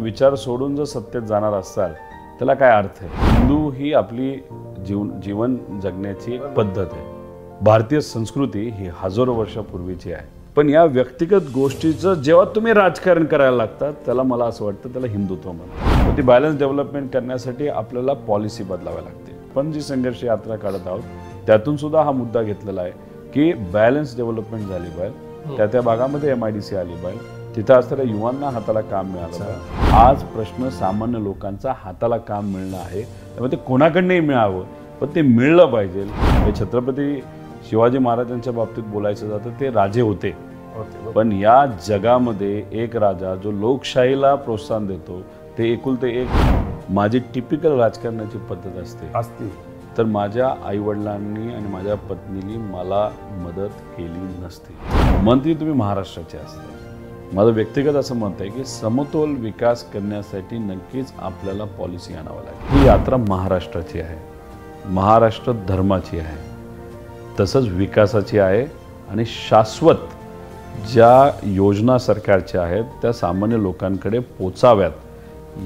विचार सोडून जर सत्तेत जाणार असाल त्याला काय अर्थ आहे? हिंदू ही आपली जीवन जगण्याची पद्धत आहे. भारतीय संस्कृती ही हजारो वर्षापूर्वीची आहे. पण या व्यक्तिगत गोष्टीचं जेव्हा तुम्ही राजकारण करायला लागतात त्याला मला असं वाटतं त्याला हिंदुत्व म्हणतात. ती बॅलन्स डेव्हलपमेंट करण्यासाठी आपल्याला पॉलिसी बदलावी लागते. पण जी संघर्ष यात्रा काढत आहोत त्यातून सुद्धा हा मुद्दा घेतलेला आहे की बॅलन्स डेव्हलपमेंट झाली पाहिजे. त्या भागामध्ये MIDC आली पाहिजे. तिथं असणाऱ्या युवांना हाताला काम मिळालं पाहिजे. आज प्रश्न सामान्य लोकांचा हाताला काम मिळणं आहे. त्यामुळे ते कोणाकडनंही मिळावं पण ते मिळलं पाहिजे. छत्रपती शिवाजी महाराजांच्या बाबतीत बोलायचं जातं ते राजे होते. पण या जगामध्ये एक राजा जो लोकशाहीला प्रोत्साहन देतो ते एकुलते एक माझी टिपिकल राजकारणाची पद्धत असते. तर माझ्या आईवडिलांनी आणि माझ्या पत्नीने मला मदत केली नसते. मंत्री तुम्ही महाराष्ट्राचे असता. माझं व्यक्तिगत असं मत आहे की समतोल विकास करण्यासाठी नक्कीच आपल्याला पॉलिसी आणावं लागेल. ही यात्रा महाराष्ट्राची आहे, महाराष्ट्र धर्माची आहे, तसंच विकासाची आहे आणि शाश्वत ज्या योजना सरकारच्या आहेत त्या सामान्य लोकांकडे पोचाव्यात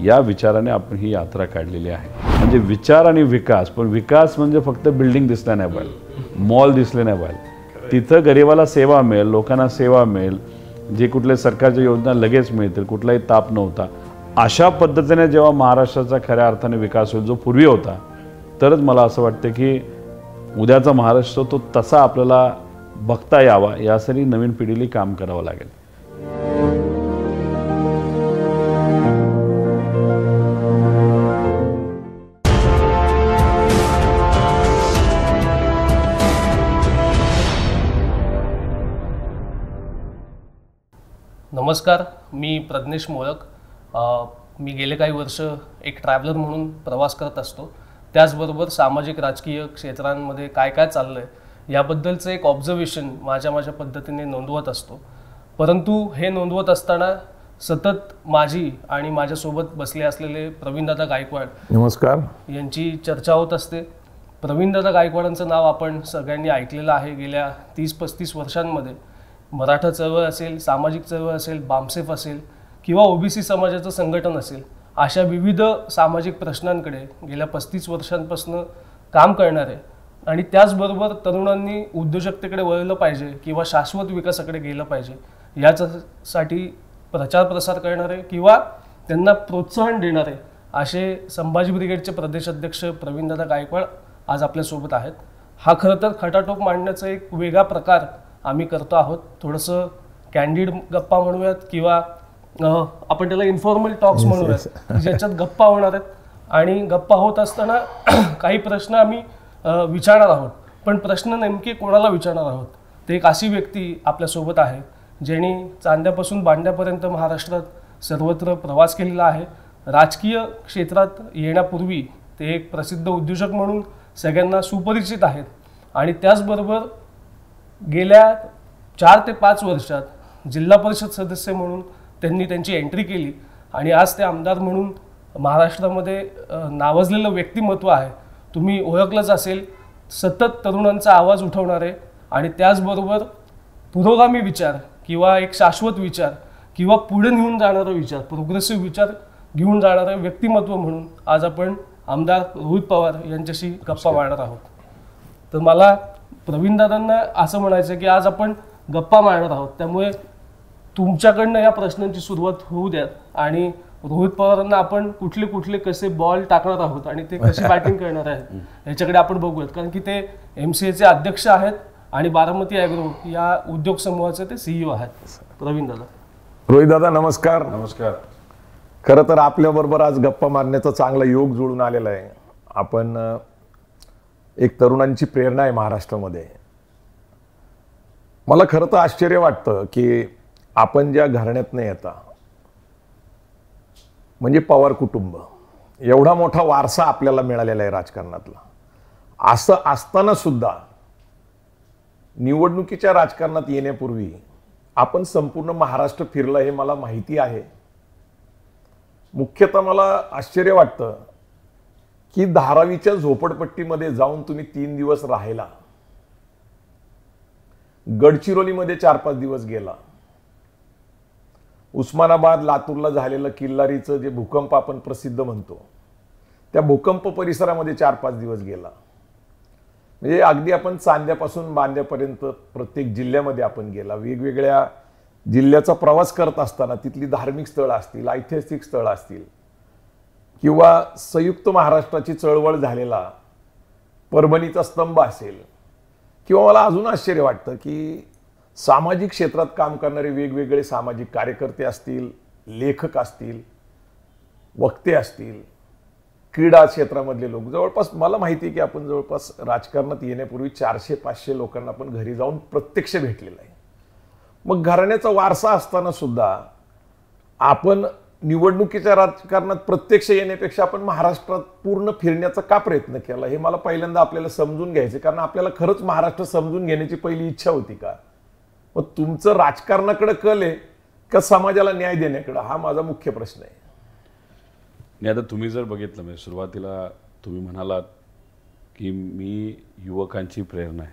या विचाराने आपण ही यात्रा काढलेली आहे. म्हणजे विचार आणि विकास, पण विकास म्हणजे फक्त बिल्डिंग दिसल्या नाही पाहिजे, मॉल दिसले नाही पाहिजे. तिथं गरिबाला सेवा मिळेल, लोकांना सेवा मिळेल, जे कुठल्या सरकारच्या योजना लगेच मिळतील, कुठलाही ताप नव्हता. अशा पद्धतीने जेव्हा महाराष्ट्राचा खऱ्या अर्थाने विकास होईल जो पूर्वी होता, तरच मला असं वाटतं की उद्याचा महाराष्ट्र तो तसा आपल्याला बघता यावा यासाठी नवीन पिढीला काम करावं लागेल. नमस्कार, मी प्रज्ञेश मोळक. मी गेले काही वर्ष एक ट्रॅव्हलर म्हणून प्रवास करत असतो. त्याचबरोबर सामाजिक राजकीय क्षेत्रांमध्ये काय काय चाललं आहे याबद्दलचं एक ऑब्झर्वेशन माझ्या पद्धतीने नोंदवत असतो. परंतु हे नोंदवत असताना सतत माझी आणि माझ्यासोबत बसले असलेले प्रवीणदादा गायकवाड नमस्कार यांची चर्चा होत असते. प्रवीणदादा गायकवाडांचं नाव आपण सगळ्यांनी ऐकलेलं आहे. गेल्या 30-35 वर्षांमध्ये मराठा चळवळ असेल, सामाजिक चळवळ असेल, बामसेफ असेल किंवा OBC समाजाचं संघटन असेल, अशा विविध सामाजिक प्रश्नांकडे गेल्या 35 वर्षांपासून काम करणारे आणि त्याचबरोबर तरुणांनी उद्योजकतेकडे वळलं पाहिजे किंवा शाश्वत विकासाकडे गेलं पाहिजे याच्यासाठी प्रचार प्रसार करणारे किंवा त्यांना प्रोत्साहन देणारे असे संभाजी ब्रिगेडचे प्रदेश अध्यक्ष प्रवीणदादा गायकवाड आज आपल्यासोबत आहेत. हा खरं तर खटाटोप मांडण्याचा एक वेगळा प्रकार आम्ही करतो आहोत. थोडंसं कॅन्डिड गप्पा म्हणूयात किंवा आपण त्याला इन्फॉर्मल टॉक्स म्हणूयात, ज्याच्यात गप्पा होणार आहेत. आणि गप्पा होत असताना काही प्रश्न आम्ही विचारणार आहोत. पण प्रश्न नेमके कोणाला विचारणार आहोत ते एक अशी व्यक्ती आपल्यासोबत आहे ज्यांनी चांद्यापासून बांड्यापर्यंत महाराष्ट्रात सर्वत्र प्रवास केलेला आहे. राजकीय क्षेत्रात येण्यापूर्वी ते एक प्रसिद्ध उद्योजक म्हणून सगळ्यांना सुपरिचित आहेत. आणि त्याचबरोबर गेल्या 4 ते 5 वर्षात जिल्हा परिषद सदस्य म्हणून त्यांनी त्यांची एंट्री केली आणि आज ते आमदार म्हणून महाराष्ट्रामध्ये नावाजलेलं व्यक्तिमत्व आहे. तुम्ही ओळखलंच असेल. सतत तरुणांचा आवाज उठवणारे आणि त्याचबरोबर पुरोगामी विचार किंवा एक शाश्वत विचार किंवा पुढे नेऊन जाणारा विचार, प्रोग्रेसिव्ह विचार घेऊन जाणारं व्यक्तिमत्व म्हणून आज आपण आमदार रोहित पवार यांच्याशी गप्पा मारणार आहोत. तर मला प्रवीणदादांना असं म्हणायचं की आज आपण गप्पा मारणार आहोत, त्यामुळे तुमच्याकडनं या प्रश्नांची सुरुवात होऊ द्या. आणि रोहित पवारांना आपण कुठले कुठले कसे बॉल टाकणार आहोत आणि ते कशी बॅटिंग करणार आहेत याच्याकडे आपण बघूयात. कारण की ते MCAचे अध्यक्ष आहेत आणि बारामती ॲग्रो या उद्योग समूहाचे ते CEO आहेत. प्रवीणदादा. रोहितदादा नमस्कार. नमस्कार. खरं तर आपल्याबरोबर आज गप्पा मारण्याचा चांगला योग जुळून आलेला आहे. आपण एक तरुणांची प्रेरणा आहे महाराष्ट्रामध्ये. मला खरं तर आश्चर्य वाटतं की आपण ज्या घराण्यातनं येता म्हणजे पवार कुटुंब, एवढा मोठा वारसा आपल्याला मिळालेला आहे राजकारणातला. असं असताना सुद्धा निवडणुकीच्या राजकारणात येण्यापूर्वी आपण संपूर्ण महाराष्ट्र फिरलं हे मला माहिती आहे. मुख्यतः मला आश्चर्य वाटतं की धारावीच्या झोपडपट्टीमध्ये जाऊन तुम्ही 3 दिवस राहिला, गडचिरोलीमध्ये 4-5 दिवस गेला, उस्मानाबाद लातूरला झालेलं किल्लारीचं जे भूकंप आपण प्रसिद्ध म्हणतो, त्या भूकंप परिसरामध्ये 4-5 दिवस गेला. म्हणजे अगदी आपण चांद्यापासून बांद्यापर्यंत प्रत्येक जिल्ह्यामध्ये आपण गेला. वेगवेगळ्या जिल्ह्याचा प्रवास करत असताना तिथली धार्मिक स्थळं असतील, ऐतिहासिक स्थळं असतील, किंवा संयुक्त महाराष्ट्राची चळवळ झालेला परभणीचा स्तंभ असेल, किंवा मला अजून आश्चर्य वाटतं की सामाजिक क्षेत्रात काम करणारे वेगवेगळे सामाजिक कार्यकर्ते असतील, लेखक असतील, वक्ते असतील, क्रीडा क्षेत्रामधले लोक, जवळपास मला माहिती आहे की आपण जवळपास राजकारणात येण्यापूर्वी 400-500 लोकांना आपण घरी जाऊन प्रत्यक्ष भेटलेलं आहे. मग घराण्याचा वारसा असताना सुद्धा आपण निवडणुकीच्या राजकारणात प्रत्यक्ष येण्यापेक्षा आपण महाराष्ट्रात पूर्ण फिरण्याचा का प्रयत्न केला, हे मला पहिल्यांदा आपल्याला समजून घ्यायचं. कारण आपल्याला खरंच महाराष्ट्र समजून घेण्याची पहिली इच्छा होती का? मग तुमचं राजकारणाकडे कल आहे का समाजाला न्याय देण्याकडे, हा माझा मुख्य प्रश्न आहे. आणि आता तुम्ही जर बघितलं, म्हणजे सुरुवातीला तुम्ही म्हणालात की मी युवकांची प्रेरणा आहे,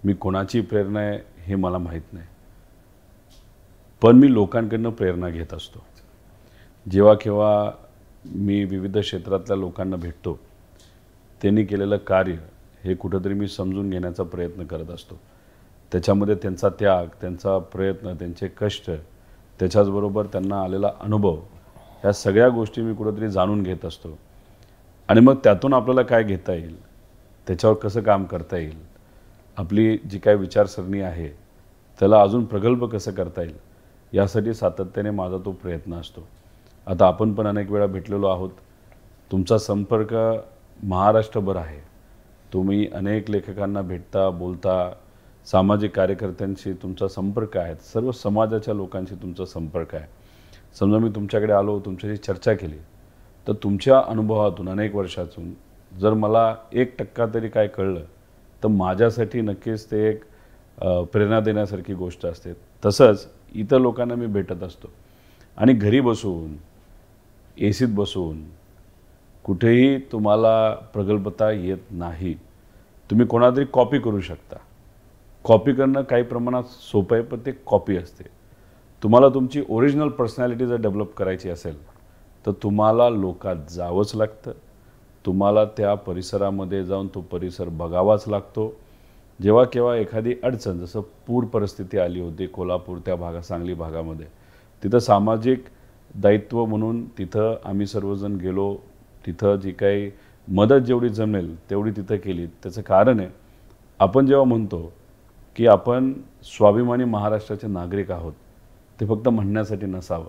मी कोणाची प्रेरणा आहे हे मला माहीत नाही, पण मी लोकांकडनं प्रेरणा घेत असतो. जेव्हा केव्हा मी विविध क्षेत्रातल्या लोकांना भेटतो, त्यांनी केलेलं कार्य हे कुठंतरी मी समजून घेण्याचा प्रयत्न करत असतो. त्याच्यामध्ये त्यांचा त्याग, त्यांचा प्रयत्न, त्यांचे कष्ट, त्याच्याचबरोबर त्यांना आलेला अनुभव, ह्या सगळ्या गोष्टी मी कुठंतरी जाणून घेत असतो. आणि मग त्यातून आपल्याला काय घेता येईल, त्याच्यावर कसं काम करता येईल, आपली जी काय विचारसरणी आहे त्याला अजून प्रगल्भ कसं करता येईल, यासाठी सातत्याने माझा तो प्रयत्न असतो. आता आपण पण अनेक वेळा भेटलेलो आहोत. तुमचा संपर्क महाराष्ट्रभर आहे. तुम्ही अनेक लेखकांना भेटता, बोलता, सामाजिक कार्यकर्त्यांशी तुमचा संपर्क आहे, सर्व समाजाच्या लोकांशी तुमचा संपर्क आहे. समजा मी तुमच्याकडे आलो, तुमच्याशी चर्चा केली, तर तुमच्या अनुभवातून अनेक वर्षातून जर मला 1% तरी काय कळलं, तर माझ्यासाठी नक्कीच ते एक प्रेरणा देण्यासारखी गोष्ट असते. तसंच इतर लोकांना मी भेटत असतो. आणि घरी बसून, एसीत बसून कुठेही तुम्हाला प्रगल्भता येत नाही. तुम्ही कोणातरी कॉपी करू शकता. कॉपी करणं काही प्रमाणात सोपं आहे, पण ते कॉपी असते. तुम्हाला तुमची ओरिजिनल पर्सनॅलिटी जर डेव्हलप करायची असेल तर तुम्हाला लोकात जावंच लागतं. तुम्हाला त्या परिसरामध्ये जाऊन तो परिसर बघावाच लागतो. जेव्हा केव्हा एखादी अडचण, जसं पूर परिस्थिती आली होती कोल्हापूर त्या भागात, सांगली भागामध्ये, तिथं सामाजिक दायित्व म्हणून तिथं आम्ही सर्वजण गेलो. तिथं जी काही मदत जेवढी जमेल तेवढी तिथं केली. त्याचं कारण आहे, आपण जेव्हा म्हणतो की आपण स्वाभिमानी महाराष्ट्राचे नागरिक आहोत, ते फक्त म्हणण्यासाठी नसावं.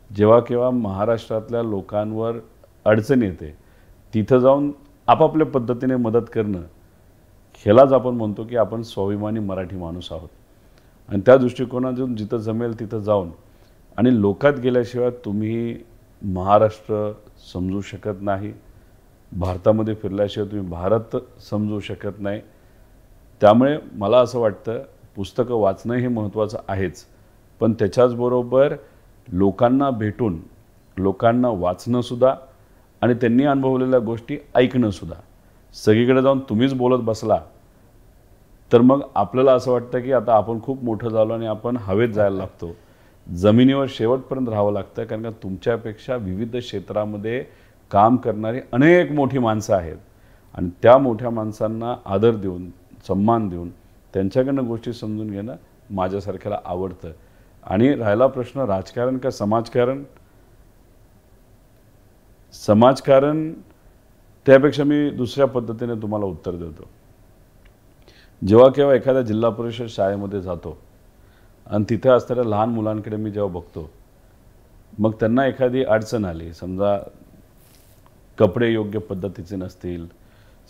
जेव्हा केव्हा महाराष्ट्रातल्या लोकांवर अडचण येते, तिथं जाऊन आपापल्या पद्धतीने मदत करणं, ह्यालाच आपण म्हणतो की आपण स्वाभिमानी मराठी माणूस आहोत. आणि त्या दृष्टिकोनातून जिथं जमेल तिथं जाऊन आणि लोकात गेल्याशिवाय तुम्ही महाराष्ट्र समजू शकत नाही. भारतामध्ये फिरल्याशिवाय तुम्ही भारत समजू शकत नाही. त्यामुळे मला असं वाटतं, पुस्तकं वाचणं हे महत्त्वाचं आहेच, पण त्याच्याचबरोबर लोकांना भेटून, लोकांना वाचणंसुद्धा आणि त्यांनी अनुभवलेल्या गोष्टी ऐकणंसुद्धा. सगळीकडे जाऊन तुम्हीच बोलत बसला तर मग आपल्याला असं वाटतं की आता आपण खूप मोठं झालो आणि आपण हवेत जायला लागतो. जमिनीवर शेवटपर्यंत राहावं लागतं, कारण का तुमच्यापेक्षा विविध क्षेत्रामध्ये काम करणारी अनेक मोठी माणसं आहेत. आणि त्या मोठ्या माणसांना आदर देऊन, सन्मान देऊन त्यांच्याकडनं गोष्टी समजून घेणं माझ्यासारख्याला आवडतं. आणि राहिला प्रश्न राजकारण का समाजकारण, समाजकारण त्यापेक्षा मी दुसऱ्या पद्धतीने तुम्हाला उत्तर देतो. जेव्हा केव्हा एखाद्या जिल्हा परिषद शाळेमध्ये जातो आणि तिथे असणाऱ्या लहान मुलांकडे मी जेव्हा बघतो, मग त्यांना एखादी अडचण आली, समजा कपडे योग्य पद्धतीचे नसतील,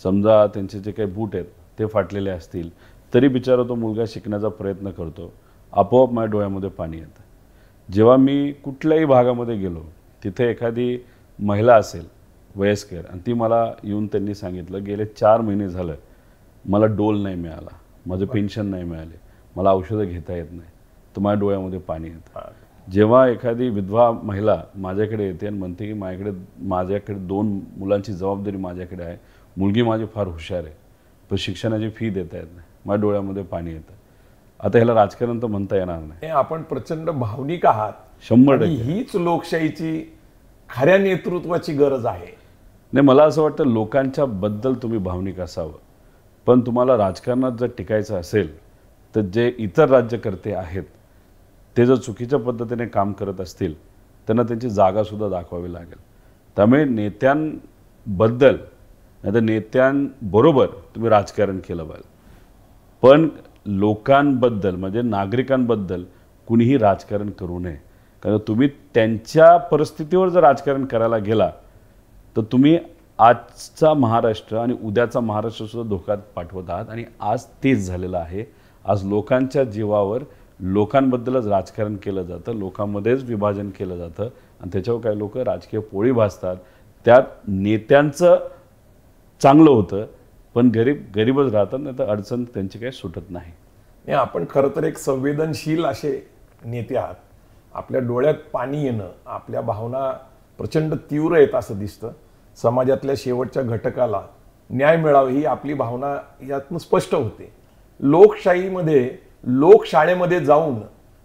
समजा त्यांचे जे काही बूट आहेत ते फाटलेले असतील, तरी बिचारा तो मुलगा शिकण्याचा प्रयत्न करतो. आपोआप माझ्या डोळ्यामध्ये पाणी येतं. जेव्हा मी कुठल्याही भागामध्ये गेलो, तिथे एखादी महिला असेल वयस्कर, आणि ती मला येऊन त्यांनी सांगितलं, गेले 4 महिने झालं मला डोल नाही मिळाला, माझं पेन्शन नाही मिळाले, मला औषधं घेता येत नाही, तर माझ्या डोळ्यामध्ये पाणी येतं. जेव्हा एखादी विधवा महिला माझ्याकडे येते आणि म्हणते की माझ्याकडे 2 मुलांची जबाबदारी माझ्याकडे आहे, मुलगी माझी फार हुशार आहे, पण शिक्षणाची फी देता येत नाही, माझ्या डोळ्यामध्ये पाणी येतं. आता ह्याला राजकारण तर म्हणता येणार नाही. आपण प्रचंड भावनिक आहात 100%. हीच लोकशाहीची खऱ्या नेतृत्वाची गरज आहे. नाही, मला असं वाटतं लोकांच्या बद्दल तुम्ही भावनिक असावं, पण तुम्हाला राजकारणात जर टिकायचं असेल तर जे इतर राज्यकर्ते आहेत ते जर चुकीच्या पद्धतीने काम करत असतील त्यांना त्यांची जागासुद्धा दाखवावी लागेल. त्यामुळे नेत्यांबद्दल नाही तर नेत्यांबरोबर तुम्ही राजकारण केलं पाहिजे, पण लोकांबद्दल म्हणजे नागरिकांबद्दल कुणीही राजकारण करू नये. कारण तुम्ही त्यांच्या परिस्थितीवर जर राजकारण करायला गेला तर तुम्ही आजचा महाराष्ट्र आणि उद्याचा महाराष्ट्र सुद्धा धोक्यात पाठवत आहात. आणि आज तेच झालेलं आहे. आज लोकांच्या जीवावर लोकांबद्दलच राजकारण केलं जातं, लोकांमध्येच विभाजन केलं जातं आणि त्याच्यावर काही लोक राजकीय पोळी भाजतात. त्यात नेत्यांचं चांगलं होतं पण गरीबच राहतात, नाही तर अडचण त्यांची काही सुटत नाही. नाही, आपण खरं तर एक संवेदनशील असे नेते आहात. आपल्या डोळ्यात पाणी येणं, आपल्या भावना प्रचंड तीव्र आहेत असं दिसतं. समाजातल्या शेवटच्या घटकाला न्याय मिळावा ही आपली भावना यातून स्पष्ट होते. लोकशाहीमध्ये लोकशाळेमध्ये जाऊन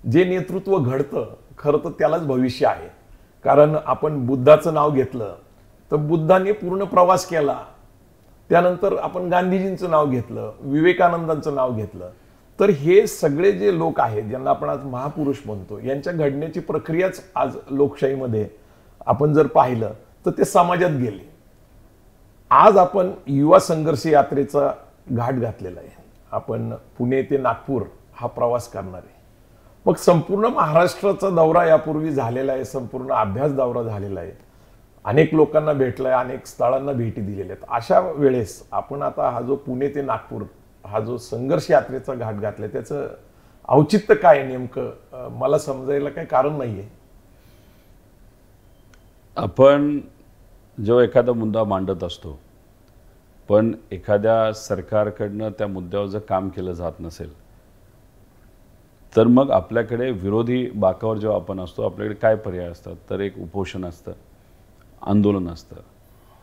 जे नेतृत्व घडतं खरं तर त्यालाच भविष्य आहे. कारण आपण बुद्धाचं नाव घेतलं तर बुद्धाने पूर्ण प्रवास केला. त्यानंतर आपण गांधीजींचं नाव घेतलं, विवेकानंदांचं नाव घेतलं. तर हे सगळे जे लोक आहेत ज्यांना आपण आज महापुरुष म्हणतो यांच्या घडण्याची प्रक्रियाच आज लोकशाहीमध्ये आपण जर पाहिलं तर ते समाजात गेले. आज आपण युवा संघर्ष यात्रेचा घाट घातलेला आहे. आपण पुणे ते नागपूर हा प्रवास करणार आहे. मग संपूर्ण महाराष्ट्राचा दौरा यापूर्वी झालेला आहे, संपूर्ण अभ्यास दौरा झालेला आहे, अनेक लोकांना भेटलाय, अनेक स्थळांना भेटी दिलेल्या आहेत. अशा वेळेस आपण आता हा जो पुणे ते नागपूर हा जो संघर्ष यात्रेचा घाट घातलाय त्याचं औचित्य काय नेमकं मला समजायला काही कारण नाहीये. आपण जेव्हा एखादा मुद्दा मांडत असतो पण एखाद्या सरकारकडनं त्या मुद्द्यावर जर काम केलं जात नसेल तर मग आपल्याकडे विरोधी बाकावर जेव्हा आपण असतो आपल्याकडे काय पर्याय असतात तर एक उपोषण असतं, आंदोलन असतं.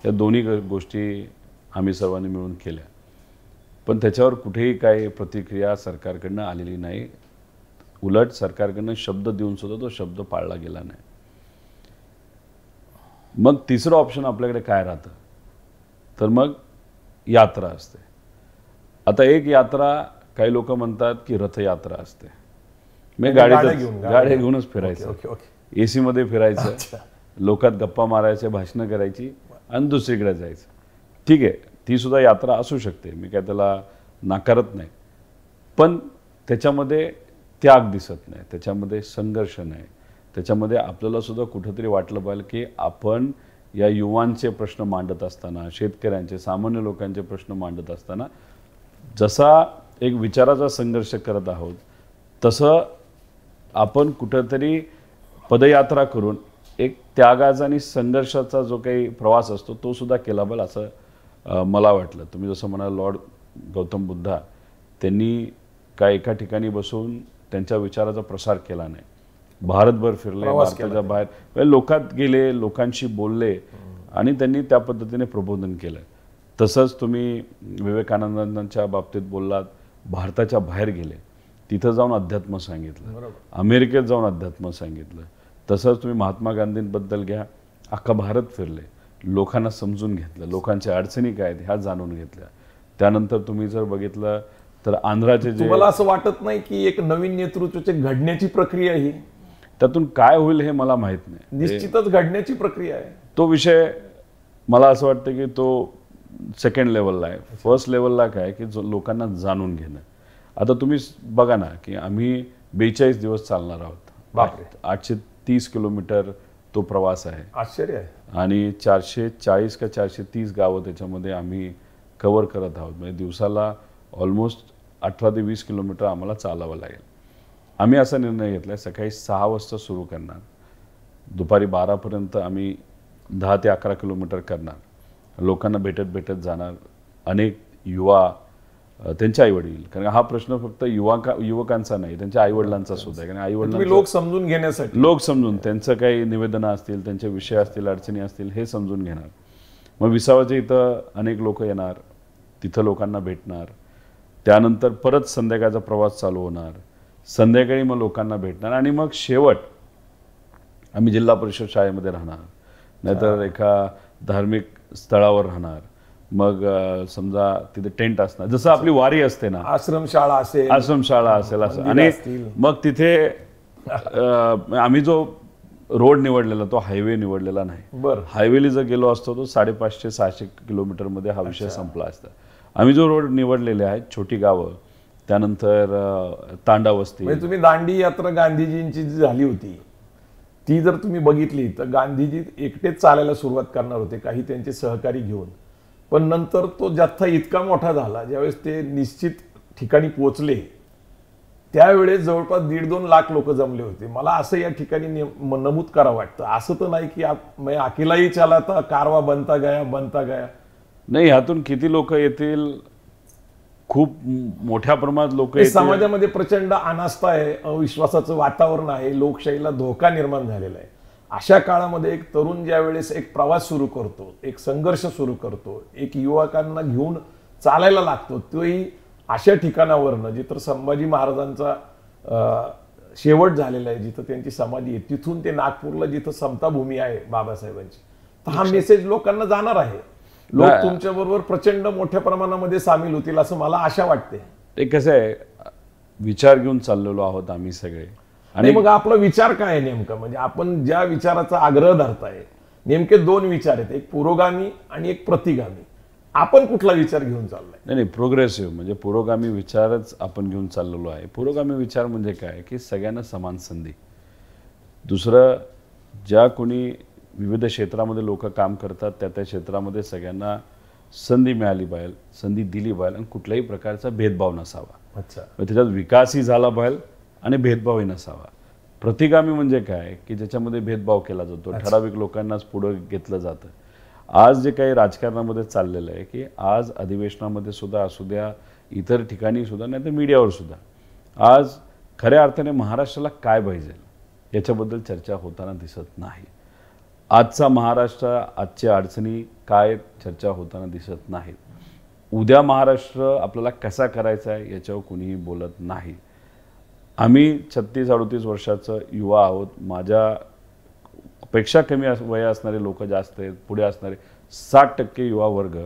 या दोन्ही गोष्टी आम्ही सर्वांनी मिळून केल्या पण त्याच्यावर कुठेही काही प्रतिक्रिया सरकारकडनं आलेली नाही. उलट सरकारकडनं शब्द देऊन सुद्धा तो शब्द पाळला गेला नाही. मग तिसरं ऑप्शन आपल्याकडे काय राहतं तर मग यात्रा असते. आता एक यात्रा काही लोक म्हणतात की रथयात्रा असते. मी गाड्या घेऊनच फिरायचं, एसी मध्ये फिरायचं, लोकात गप्पा मारायचे, भाषणं करायची आणि दुसरीकडे जायचं. ठीक आहे, ती सुद्धा यात्रा असू शकते, मी काय त्याला नाकारत नाही. पण त्याच्यामध्ये त्याग दिसत नाही, त्याच्यामध्ये संघर्ष नाही, त्याच्यामध्ये आपल्याला सुद्धा कुठेतरी वाटलं पाहिजे की आपण या युवांचे प्रश्न मांडत असताना, शेतकऱ्यांचे, सामान्य लोकांचे प्रश्न मांडत असताना जसा एक विचाराचा संघर्ष करत आहोत तसं आपण कुठेतरी पदयात्रा करून एक त्यागाचा आणि संघर्षाचा जो काही प्रवास असतो तो सुद्धा केला पाहिजे असं मला वाटलं. तुम्ही जसं म्हणाल लॉर्ड गौतम बुद्धा त्यांनी काय एका ठिकाणी बसून त्यांच्या विचाराचा प्रसार केला नाही, भारतभर फिरले, भारताच्या बाहेर लोकात गेले, लोकांशी बोलले आणि त्यांनी त्या पद्धतीने प्रबोधन केलं. तसंच तुम्ही विवेकानंदांच्या बाबतीत बोललात, भारताच्या बाहेर गेले, तिथं जाऊन अध्यात्म सांगितलं, अमेरिकेत जाऊन अध्यात्म सांगितलं. तसंच तुम्ही महात्मा गांधींबद्दल घ्या, अख्खा भारत फिरले, लोकांना समजून घेतलं, लोकांच्या अडचणी काय आहेत ह्या जाणून घेतल्या. त्यानंतर तुम्ही जर बघितलं तर आंध्राचे जे, तुम्हाला असं वाटत नाही की एक नवीन नेतृत्वाची घडण्याची प्रक्रिया ही त्यातून काय होईल हे मला माहित नाही. निश्चितच घडण्याची प्रक्रिया आहे. तो विषय मला असं वाटतं की तो सेकंड लेवलला आहे. फर्स्ट लेवलला काय की लोकांना जाणून घेणं. आता तुम्ही बघा ना की आम्ही 42 दिवस चालणार आहोत. बापरे, 830 किलोमीटर तो प्रवास आहे. आश्चर्य आहे. आणि 440 का 430 गावं त्याच्यामध्ये आम्ही कव्हर करत आहोत. म्हणजे दिवसाला ऑलमोस्ट 18 ते 20 किलोमीटर आम्हाला चालावं लागेल. आम्ही असा निर्णय घेतला आहे सकाळी 6 वाजता सुरू करणार, दुपारी 12पर्यंत आम्ही 10 ते 11 किलोमीटर करणार, लोकांना भेटत जाणार. अनेक युवा, त्यांचे आईवडील, कारण हा प्रश्न फक्त युवकांचा नाही, त्यांच्या आईवडिलांचा सुद्धा आहे. कारण आईवडिलांना लोक समजून घेण्यासाठी, लोक समजून त्यांचं काही निवेदनं असतील, त्यांचे विषय असतील, अडचणी असतील, हे समजून घेणार. मग विसावाच्या इथं अनेक लोक येणार, तिथं लोकांना भेटणार. त्यानंतर परत संध्याकाळचा प्रवास चालू होणार, संध्याकाळी मग लोकांना भेटणार आणि मग शेवट आम्ही जिल्हा परिषद शाळेमध्ये राहणार, नाहीतर एका धार्मिक स्थळावर राहणार, मग समजा तिथे टेंट असणार, जसं आपली वारी असते ना, आश्रमशाळा असेल, आश्रमशाळा असेल असं. मंदिरं आणि असतील. मग तिथे आम्ही जो रोड निवडलेला तो हायवे निवडलेला नाही. बरं. हायवेली जर गेलो असतो तो 550-600 किलोमीटरमध्ये हा विषय संपला असता. आम्ही जो रोड निवडलेले आहेत, छोटी गावं, त्यानंतर तांडा वस्ती. म्हणजे तुम्ही दांडी यात्रा गांधीजींची जी झाली होती ती जर तुम्ही बघितली तर गांधीजी एकटेच चालायला सुरुवात करणार होते, काही त्यांचे सहकारी घेऊन. पण नंतर तो जथ्था इतका मोठा झाला, ज्यावेळेस ते निश्चित ठिकाणी पोहोचले त्यावेळेस जवळपास 1.5-2 लाख लोक जमले होते. मला असं या ठिकाणी नमूद करावं वाटतं, असं तर नाही की मैं अकेलाही चला था, कारवा बनता गया. नाही, ह्यातून किती लोक येतील, खूप मोठ्या प्रमाणात लोक येतील. समाजामध्ये प्रचंड अनास्था आहे, अविश्वासाचं वातावरण आहे, लोकशाहीला धोका निर्माण झालेला आहे. अशा काळामध्ये एक तरुण ज्या वेळेस एक प्रवास सुरू करतो, एक संघर्ष सुरू करतो, एक युवकांना घेऊन चालायला लागतो, तोही अशा ठिकाणावरनं जिथं संभाजी महाराजांचा शेवट झालेला आहे, जिथं त्यांची समाधी आहे, तिथून ते नागपूरला जिथं समता भूमी आहे बाबासाहेबांची, तर हा मेसेज लोकांना जाणार आहे. लोक तुमच्या बरोबर प्रचंड मोठ्या प्रमाणामध्ये सामील होतील असं मला आशा वाटते. ते कसं आहे, विचार घेऊन चाललेलो आहोत आम्ही सगळे. आणि मग आपला विचार काय आहे नेमका, म्हणजे आपण ज्या विचाराचा आग्रह धरताय, नेमके 2 विचार आहेत, एक पुरोगामी आणि एक प्रतिगामी. आपण कुठला विचार घेऊन चाललाय? नाही, प्रोग्रेसिव्ह म्हणजे पुरोगामी विचारच आपण घेऊन चाललेलो आहे. पुरोगामी विचार म्हणजे काय की सगळ्यांना समान संधी. दुसरं, ज्या कोणी विविध क्षेत्रामध्ये लोक काम करतात त्या क्षेत्रामध्ये सगळ्यांना संधी मिळाली पाहिजे, संधी दिली पाहिजे, आणि कुठल्याही प्रकारचा भेदभाव नसावा. अच्छा. त्याच्यात विकासही झाला पाहिजे आणि भेदभावही नसावा. प्रतिगामी म्हणजे काय की ज्याच्यामध्ये भेदभाव केला जातो, ठराविक लोकांनाच पुढे घेतलं जातं. आज जे काही राजकारणामध्ये चाललेलं आहे की आज अधिवेशनामध्ये सुद्धा असू द्या, इतर ठिकाणी सुद्धा, नाही तर मीडियावर सुद्धा, आज खऱ्या अर्थाने महाराष्ट्राला काय पाहिजे याच्याबद्दल चर्चा होताना दिसत नाही. आजचा महाराष्ट्र, आजच्या अडचणी काय चर्चा होताना दिसत नाहीत. उद्या महाराष्ट्र आपल्याला कसा करायचा आहे याच्यावर कुणीही बोलत नाही. आम्ही 36-38 वर्षाचं युवा आहोत. माझ्यापेक्षा कमी वय असणारे लोक जास्त आहेत, पुढे असणारे 60% युवा वर्ग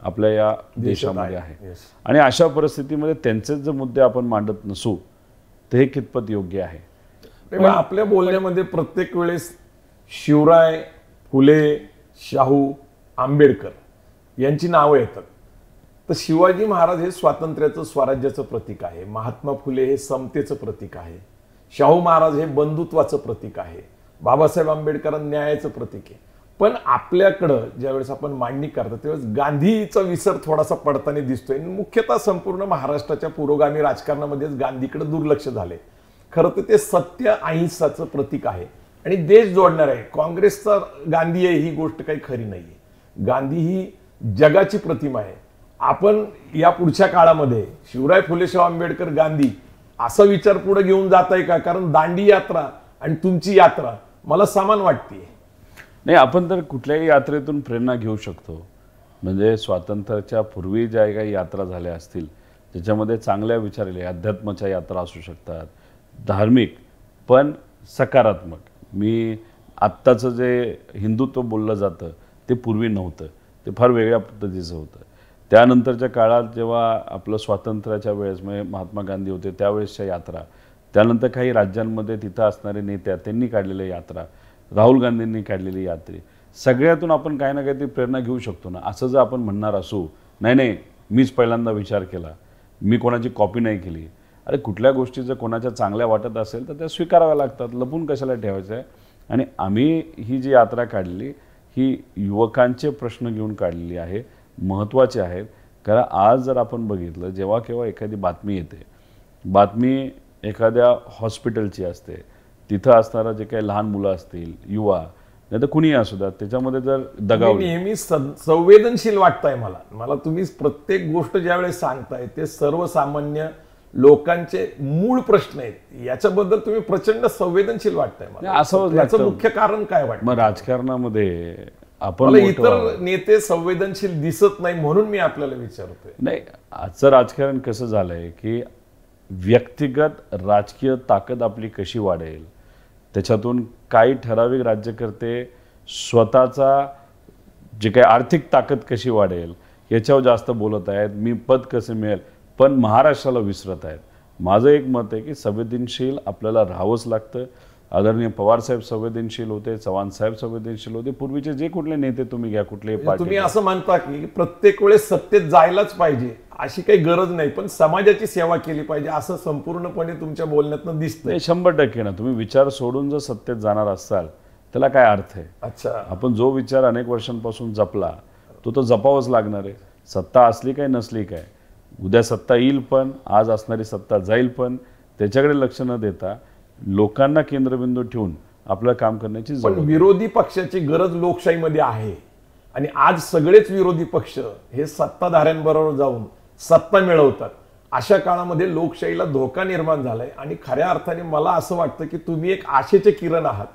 आपल्या या देशामध्ये आहे. आणि अशा परिस्थितीमध्ये त्यांचेच जर मुद्दे आपण मांडत नसू तर हे कितपत योग्य आहे? आपल्या बोलण्यामध्ये प्रत्येक वेळेस शिवराय, फुले, शाहू, आंबेडकर यांची नावं येतात. तर शिवाजी महाराज हे स्वातंत्र्याचं, स्वराज्याचं प्रतीक आहे. महात्मा फुले हे समतेचं प्रतीक आहे. शाहू महाराज हे बंधुत्वाचं प्रतीक आहे. बाबासाहेब आंबेडकर न्यायाचं प्रतीक आहे. पण आपल्याकडं ज्यावेळेस आपण मांडणी करतो त्यावेळेस गांधीचा विसर थोडासा पडताना दिसतोय. मुख्यतः संपूर्ण महाराष्ट्राच्या पुरोगामी राजकारणामध्येच गांधीकडे दुर्लक्ष झाले. खरं तर ते सत्य, अहिंसाचं प्रतीक आहे आणि देश जोडणार आहे. काँग्रेसचा गांधी आहे ही गोष्ट काही खरी नाहीये. गांधी ही जगाची प्रतिमा आहे. आपण या पुढच्या काळामध्ये शिवराय, फुले, शाहू, आंबेडकर, गांधी असा विचार पुढे घेऊन जात आहे का? कारण दांडी यात्रा आणि तुमची यात्रा मला समान वाटते. नाही, आपण तर कुठल्याही यात्रेतून प्रेरणा घेऊ शकतो. म्हणजे स्वातंत्र्याच्या पूर्वी ज्या काही यात्रा झाल्या असतील ज्याच्यामध्ये चांगल्या विचार आले, अध्यात्माच्या यात्रा असू शकतात, धार्मिक पण सकारात्मक. मी आत्ताचं जे हिंदुत्व बोललं जातं ते पूर्वी नव्हतं, ते फार वेगळ्या पद्धतीचं होतं. त्यानंतरच्या काळात जेव्हा आपलं स्वातंत्र्याच्या वेळेस म्हणजे महात्मा गांधी होते त्यावेळेसच्या यात्रा, त्यानंतर काही राज्यांमध्ये तिथं असणारे नेत्या त्यांनी काढलेल्या यात्रा, राहुल गांधींनी काढलेली यात्रे, सगळ्यातून आपण काही ना काहीतरी प्रेरणा घेऊ शकतो ना. असं जर आपण म्हणणार असू, नाही मीच पहिल्यांदा विचार केला, मी कोणाची कॉपी नाही केली, अरे कुठल्या गोष्टी जर कोणाच्या चांगल्या वाटत असेल तर त्या स्वीकाराव्या लागतात, लपून कशाला ठेवायचं आहे. आणि आम्ही ही जी यात्रा काढली ही युवकांचे प्रश्न घेऊन काढलेली आहे, महत्त्वाचे आहेत. कारण आज जर आपण बघितलं, जेव्हा केव्हा एखादी बातमी येते, बातमी एखाद्या हॉस्पिटलची असते, तिथं असणारा जे काही लहान मुलं असतील, युवा, नाही तर कुणीही असू द्या, त्याच्यामध्ये जर दगाव, नेहमी संवेदनशील वाटतंय मला तुम्ही प्रत्येक गोष्ट ज्यावेळेस सांगताय ते सर्वसामान्य लोकांचे मूळ प्रश्न आहेत, याच्याबद्दल तुम्ही प्रचंड संवेदनशील वाटताय मला. असं याचं मुख्य कारण काय वाटतं? मग राजकारणामध्ये आपण इतर नेते संवेदनशील दिसत नाही म्हणून मी आपल्याला विचारतोय. नाही, आजचं राजकारण कसं झालंय की व्यक्तिगत राजकीय ताकद आपली कशी वाढेल त्याच्यातून काही ठराविक राज्यकर्ते स्वतःचा जे काही आर्थिक ताकद कशी वाढेल याच्यावर जास्त बोलत आहेत, मी पद कसे मिळेल, पण महाराष्ट्राला विसरत आहेत. माझं एक मत आहे की संवेदनशील आपल्याला राहावंच लागतं. आदरणीय पवारसाहेब संवेदनशील होते, चव्हाण साहेब संवेदनशील होते, पूर्वीचे जे कुठले नेते तुम्ही घ्या, कुठलेही पार्टी. तुम्ही असं म्हणता की प्रत्येक वेळेस सत्तेत जायलाच पाहिजे अशी काही गरज नाही, पण समाजाची सेवा केली पाहिजे असं संपूर्णपणे तुमच्या बोलण्यातनं दिसतंय. 100% ना. तुम्ही विचार सोडून जर सत्तेत जाणार असाल त्याला काय अर्थ आहे? अच्छा, आपण जो विचार अनेक वर्षांपासून जपला तो तर जपावंच लागणार आहे. सत्ता असली काय नसली काय, उद्या सत्ता येईल पण, आज असणारी सत्ता जाईल पण. त्याच्याकडे लक्ष न देता लोकांना केंद्रबिंदू ठेवून आपलं काम करण्याची पण जरूरत आहे. विरोधी पक्षाची गरज लोकशाहीमध्ये आहे आणि आज सगळेच विरोधी पक्ष हे सत्ताधाऱ्यांबरोबर जाऊन सत्ता मिळवतात. अशा काळामध्ये लोकशाहीला धोका निर्माण झालाय आणि खऱ्या अर्थाने मला असं वाटतं की तुम्ही एक आशेचे किरण आहात,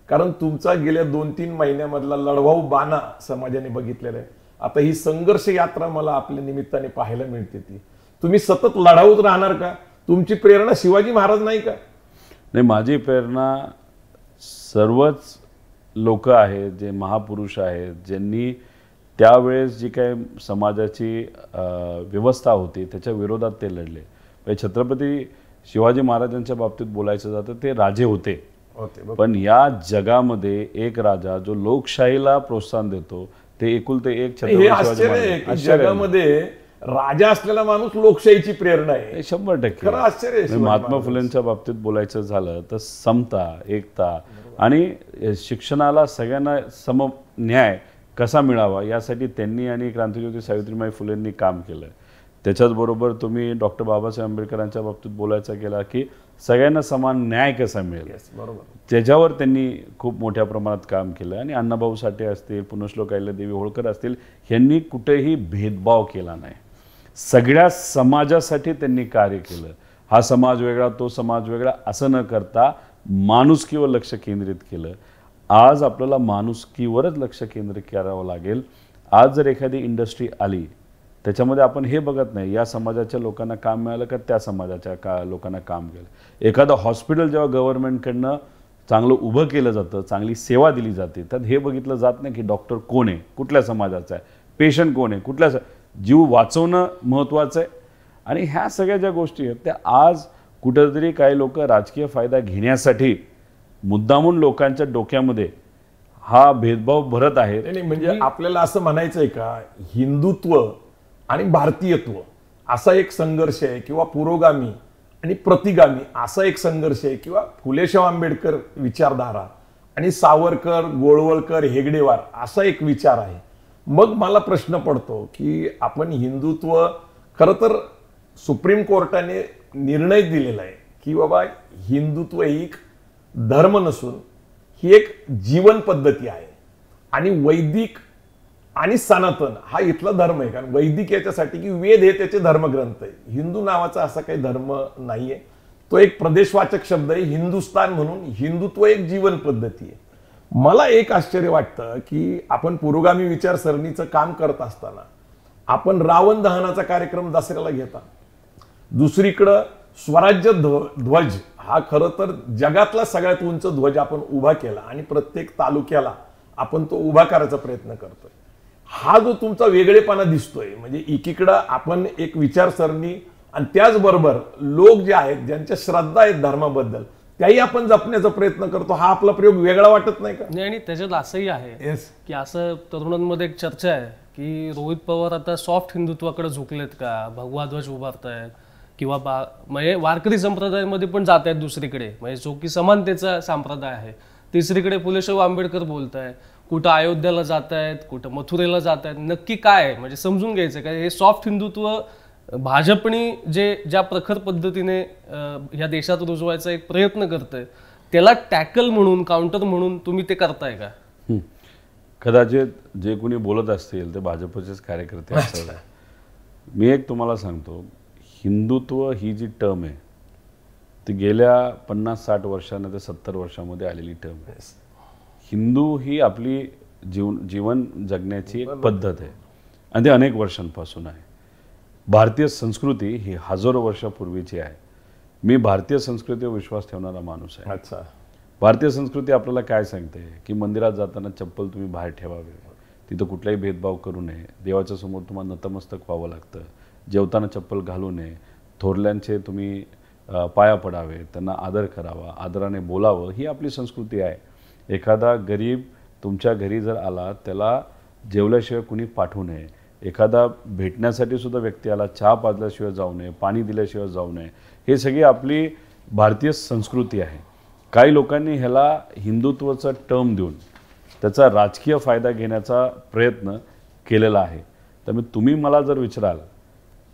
कारण तुमचा गेल्या 2-3 महिन्यामधला लढवाऊ बाणा समाजाने बघितलेला आहे. आता ही संघर्ष यात्रा मला आपल्या निमित्ताने पाहायला मिळते. ती तुम्ही सतत लढाऊच राहणार का? तुमची प्रेरणा शिवाजी महाराज नाही का? नाही, माझी प्रेरणा सर्वच लोक आहेत जे महापुरुष आहेत, ज्यांनी त्यावेळेस जी काही समाजाची व्यवस्था होती त्याच्या विरोधात ते लढले. म्हणजे छत्रपती शिवाजी महाराजांच्या बाबतीत बोलायचं जातं ते राजे होते, पण या जगामध्ये एक राजा जो लोकशाहीला प्रोत्साहन देतो ते एकुलते एक हे आश्चर्य आहे की जगामध्ये राजा असलेला माणूस लोकशाहीची प्रेरणा आहे. 100%. खरं आश्चर्य आहे. महात्मा फुलेंच्या बाबतीत बोलायचं झालं तर समता, एकता आणि शिक्षणाला सगळ्यांना सम न्याय कसा मिळावा यासाठी त्यांनी आणि क्रांतिज्योती सावित्रीबाई फुलेंनी काम केलं. त्याच्याचबरोबर तुम्ही डॉक्टर बाबासाहेब आंबेडकरांच्या बाबतीत बोलायचं गेला की सगळ्यांना समान न्याय कसा मिळेल, बरोबर, त्याच्यावर त्यांनी खूप मोठ्या प्रमाणात काम केलं. आणि अण्णाभाऊ साठे असतील, पुण्यश्लोक अहिल्यादेवी होळकर असतील, यांनी कुठेही भेदभाव केला नाही. सगळ्या समाजासाठी त्यांनी कार्य केलं. हा समाज वेगळा, तो समाज वेगळा असं न करता माणुसकीवर लक्ष केंद्रित केलं. आज आपल्याला माणुसकीवरच लक्ष केंद्रित करावं लागेल. आज जर एखादी इंडस्ट्री आली त्याच्यामध्ये आपण हे बघत नाही या समाजाच्या लोकांना काम मिळालं का त्या समाजाच्या लोकांना काम केलं. एखादं हॉस्पिटल जेव्हा गव्हर्नमेंटकडनं चांगलं उभं केलं जातं, चांगली सेवा दिली जाते, तर हे बघितलं जात नाही की डॉक्टर कोण आहे, कुठल्या समाजाचा आहे, पेशंट कोण आहे, कुठल्या जीव वाचवणं महत्त्वाचं आहे. आणि ह्या सगळ्या ज्या गोष्टी आहेत त्या आज कुठेतरी काही लोक राजकीय फायदा घेण्यासाठी मुद्दामून लोकांच्या डोक्यामध्ये हा भेदभाव भरत आहेत. नाही, म्हणजे आपल्याला असं म्हणायचं आहे का हिंदुत्व आणि भारतीयत्व असा एक संघर्ष आहे, किंवा पुरोगामी आणि प्रतिगामी असा एक संघर्ष आहे, किंवा फुलेशाह आंबेडकर विचारधारा आणि सावरकर, गोळवळकर, हेगडेवार असा एक विचार आहे. मग मला प्रश्न पडतो की आपण हिंदुत्व, खरं तर सुप्रीम कोर्टाने निर्णय दिलेला आहे की बाबा हिंदुत्व ही एक धर्म नसून ही एक जीवन पद्धती आहे, आणि वैदिक आणि सनातन हा इथला धर्म आहे. कारण वैदिक याच्यासाठी की वेद हे त्याचे धर्मग्रंथ आहे. हिंदू नावाचा असा काही धर्म नाहीये, तो एक प्रदेशवाचक शब्द आहे. हिंदुस्तान म्हणून हिंदुत्व एक जीवन पद्धती आहे. मला एक आश्चर्य वाटतं की आपण पुरोगामी विचारसरणीचं काम करत असताना आपण रावण दहनाचा कार्यक्रम दसऱ्याला घेता, दुसरीकडं स्वराज्य ध्वज हा खरं तर जगातला सगळ्यात उंच ध्वज आपण उभा केला आणि प्रत्येक तालुक्याला आपण तो उभा करायचा प्रयत्न करतोय. हा जो तुमचा वेगळेपणा दिसतोय, म्हणजे एकीकडं आपण एक विचारसरणी आणि त्याचबरोबर लोक जे आहेत ज्यांच्या श्रद्धा आहेत धर्माबद्दल त्याही आपण जपण्याचा प्रयत्न करतो. हा आपला प्रयोग वेगळा वाटत नाही का? नाही, आणि त्याच्यात असंही आहे की असं तरुणांमध्ये एक चर्चा आहे की रोहित पवार आता सॉफ्ट हिंदुत्वाकडे झुकलेत का, भगवा ध्वज उभारतायत, किंवा म्हणजे वारकरी संप्रदायामध्ये पण जात आहेत दुसरीकडे, म्हणजे जो की समानतेचा संप्रदाय आहे. तिसरीकडे फुलेशाह आंबेडकर बोलत आहे, कुठं अयोध्याला जात आहेत, कुठं मथुरेला जात आहेत. नक्की काय आहे म्हणजे समजून घ्यायचं का हे सॉफ्ट हिंदुत्व भाजपनी ज्या प्रखर पद्धतीने या देशात रुजवायचा एक प्रयत्न करतंय त्याला टॅकल म्हणून, काउंटर म्हणून तुम्ही ते करताय का? कदाचित जे कोणी बोलत असतील ते भाजपचेच कार्यकर्ते असतात. मी एक तुम्हाला सांगतो, हिंदुत्व ही जी टर्म आहे ती गेल्या 50-60 वर्षांना ते 70 वर्षामध्ये आलेली टर्म आहे. हिंदू ही आपली जीवन जगण्याची एक पद्धत आहे आणि ते अनेक वर्षांपासून आहे. भारतीय संस्कृती ही हजारो वर्षापूर्वीची आहे. मी भारतीय संस्कृतीवर विश्वास ठेवणारा माणूस आहे. अच्छा. भारतीय संस्कृती आपल्याला काय सांगते की मंदिरात जाताना चप्पल तुम्ही बाहेर ठेवावे, तिथं कुठलाही भेदभाव करू नये, देवाच्या समोर तुम्हाला नतमस्तक व्हावं लागतं, जेवताना चप्पल घालू नये, थोरल्यांचे तुम्ही पाया पडावे, त्यांना आदर करावा, आदराने बोलावं, ही आपली संस्कृती आहे. एखादा गरीब तुमच्या घरी जर आला त्याला जेवल्याशिवाय कुणी पाठवू नये, एखादा भेटण्यासाठी सुद्धा व्यक्ती आला चहा पाजल्याशिवाय जाऊ नये, पाणी दिल्याशिवाय जाऊ नये, हे सगळी आपली भारतीय संस्कृती आहे. काही लोकांनी ह्याला हिंदुत्वाचा टर्म देऊन त्याचा राजकीय फायदा घेण्याचा प्रयत्न केलेला आहे. त्यामुळे तुम्ही मला जर विचाराल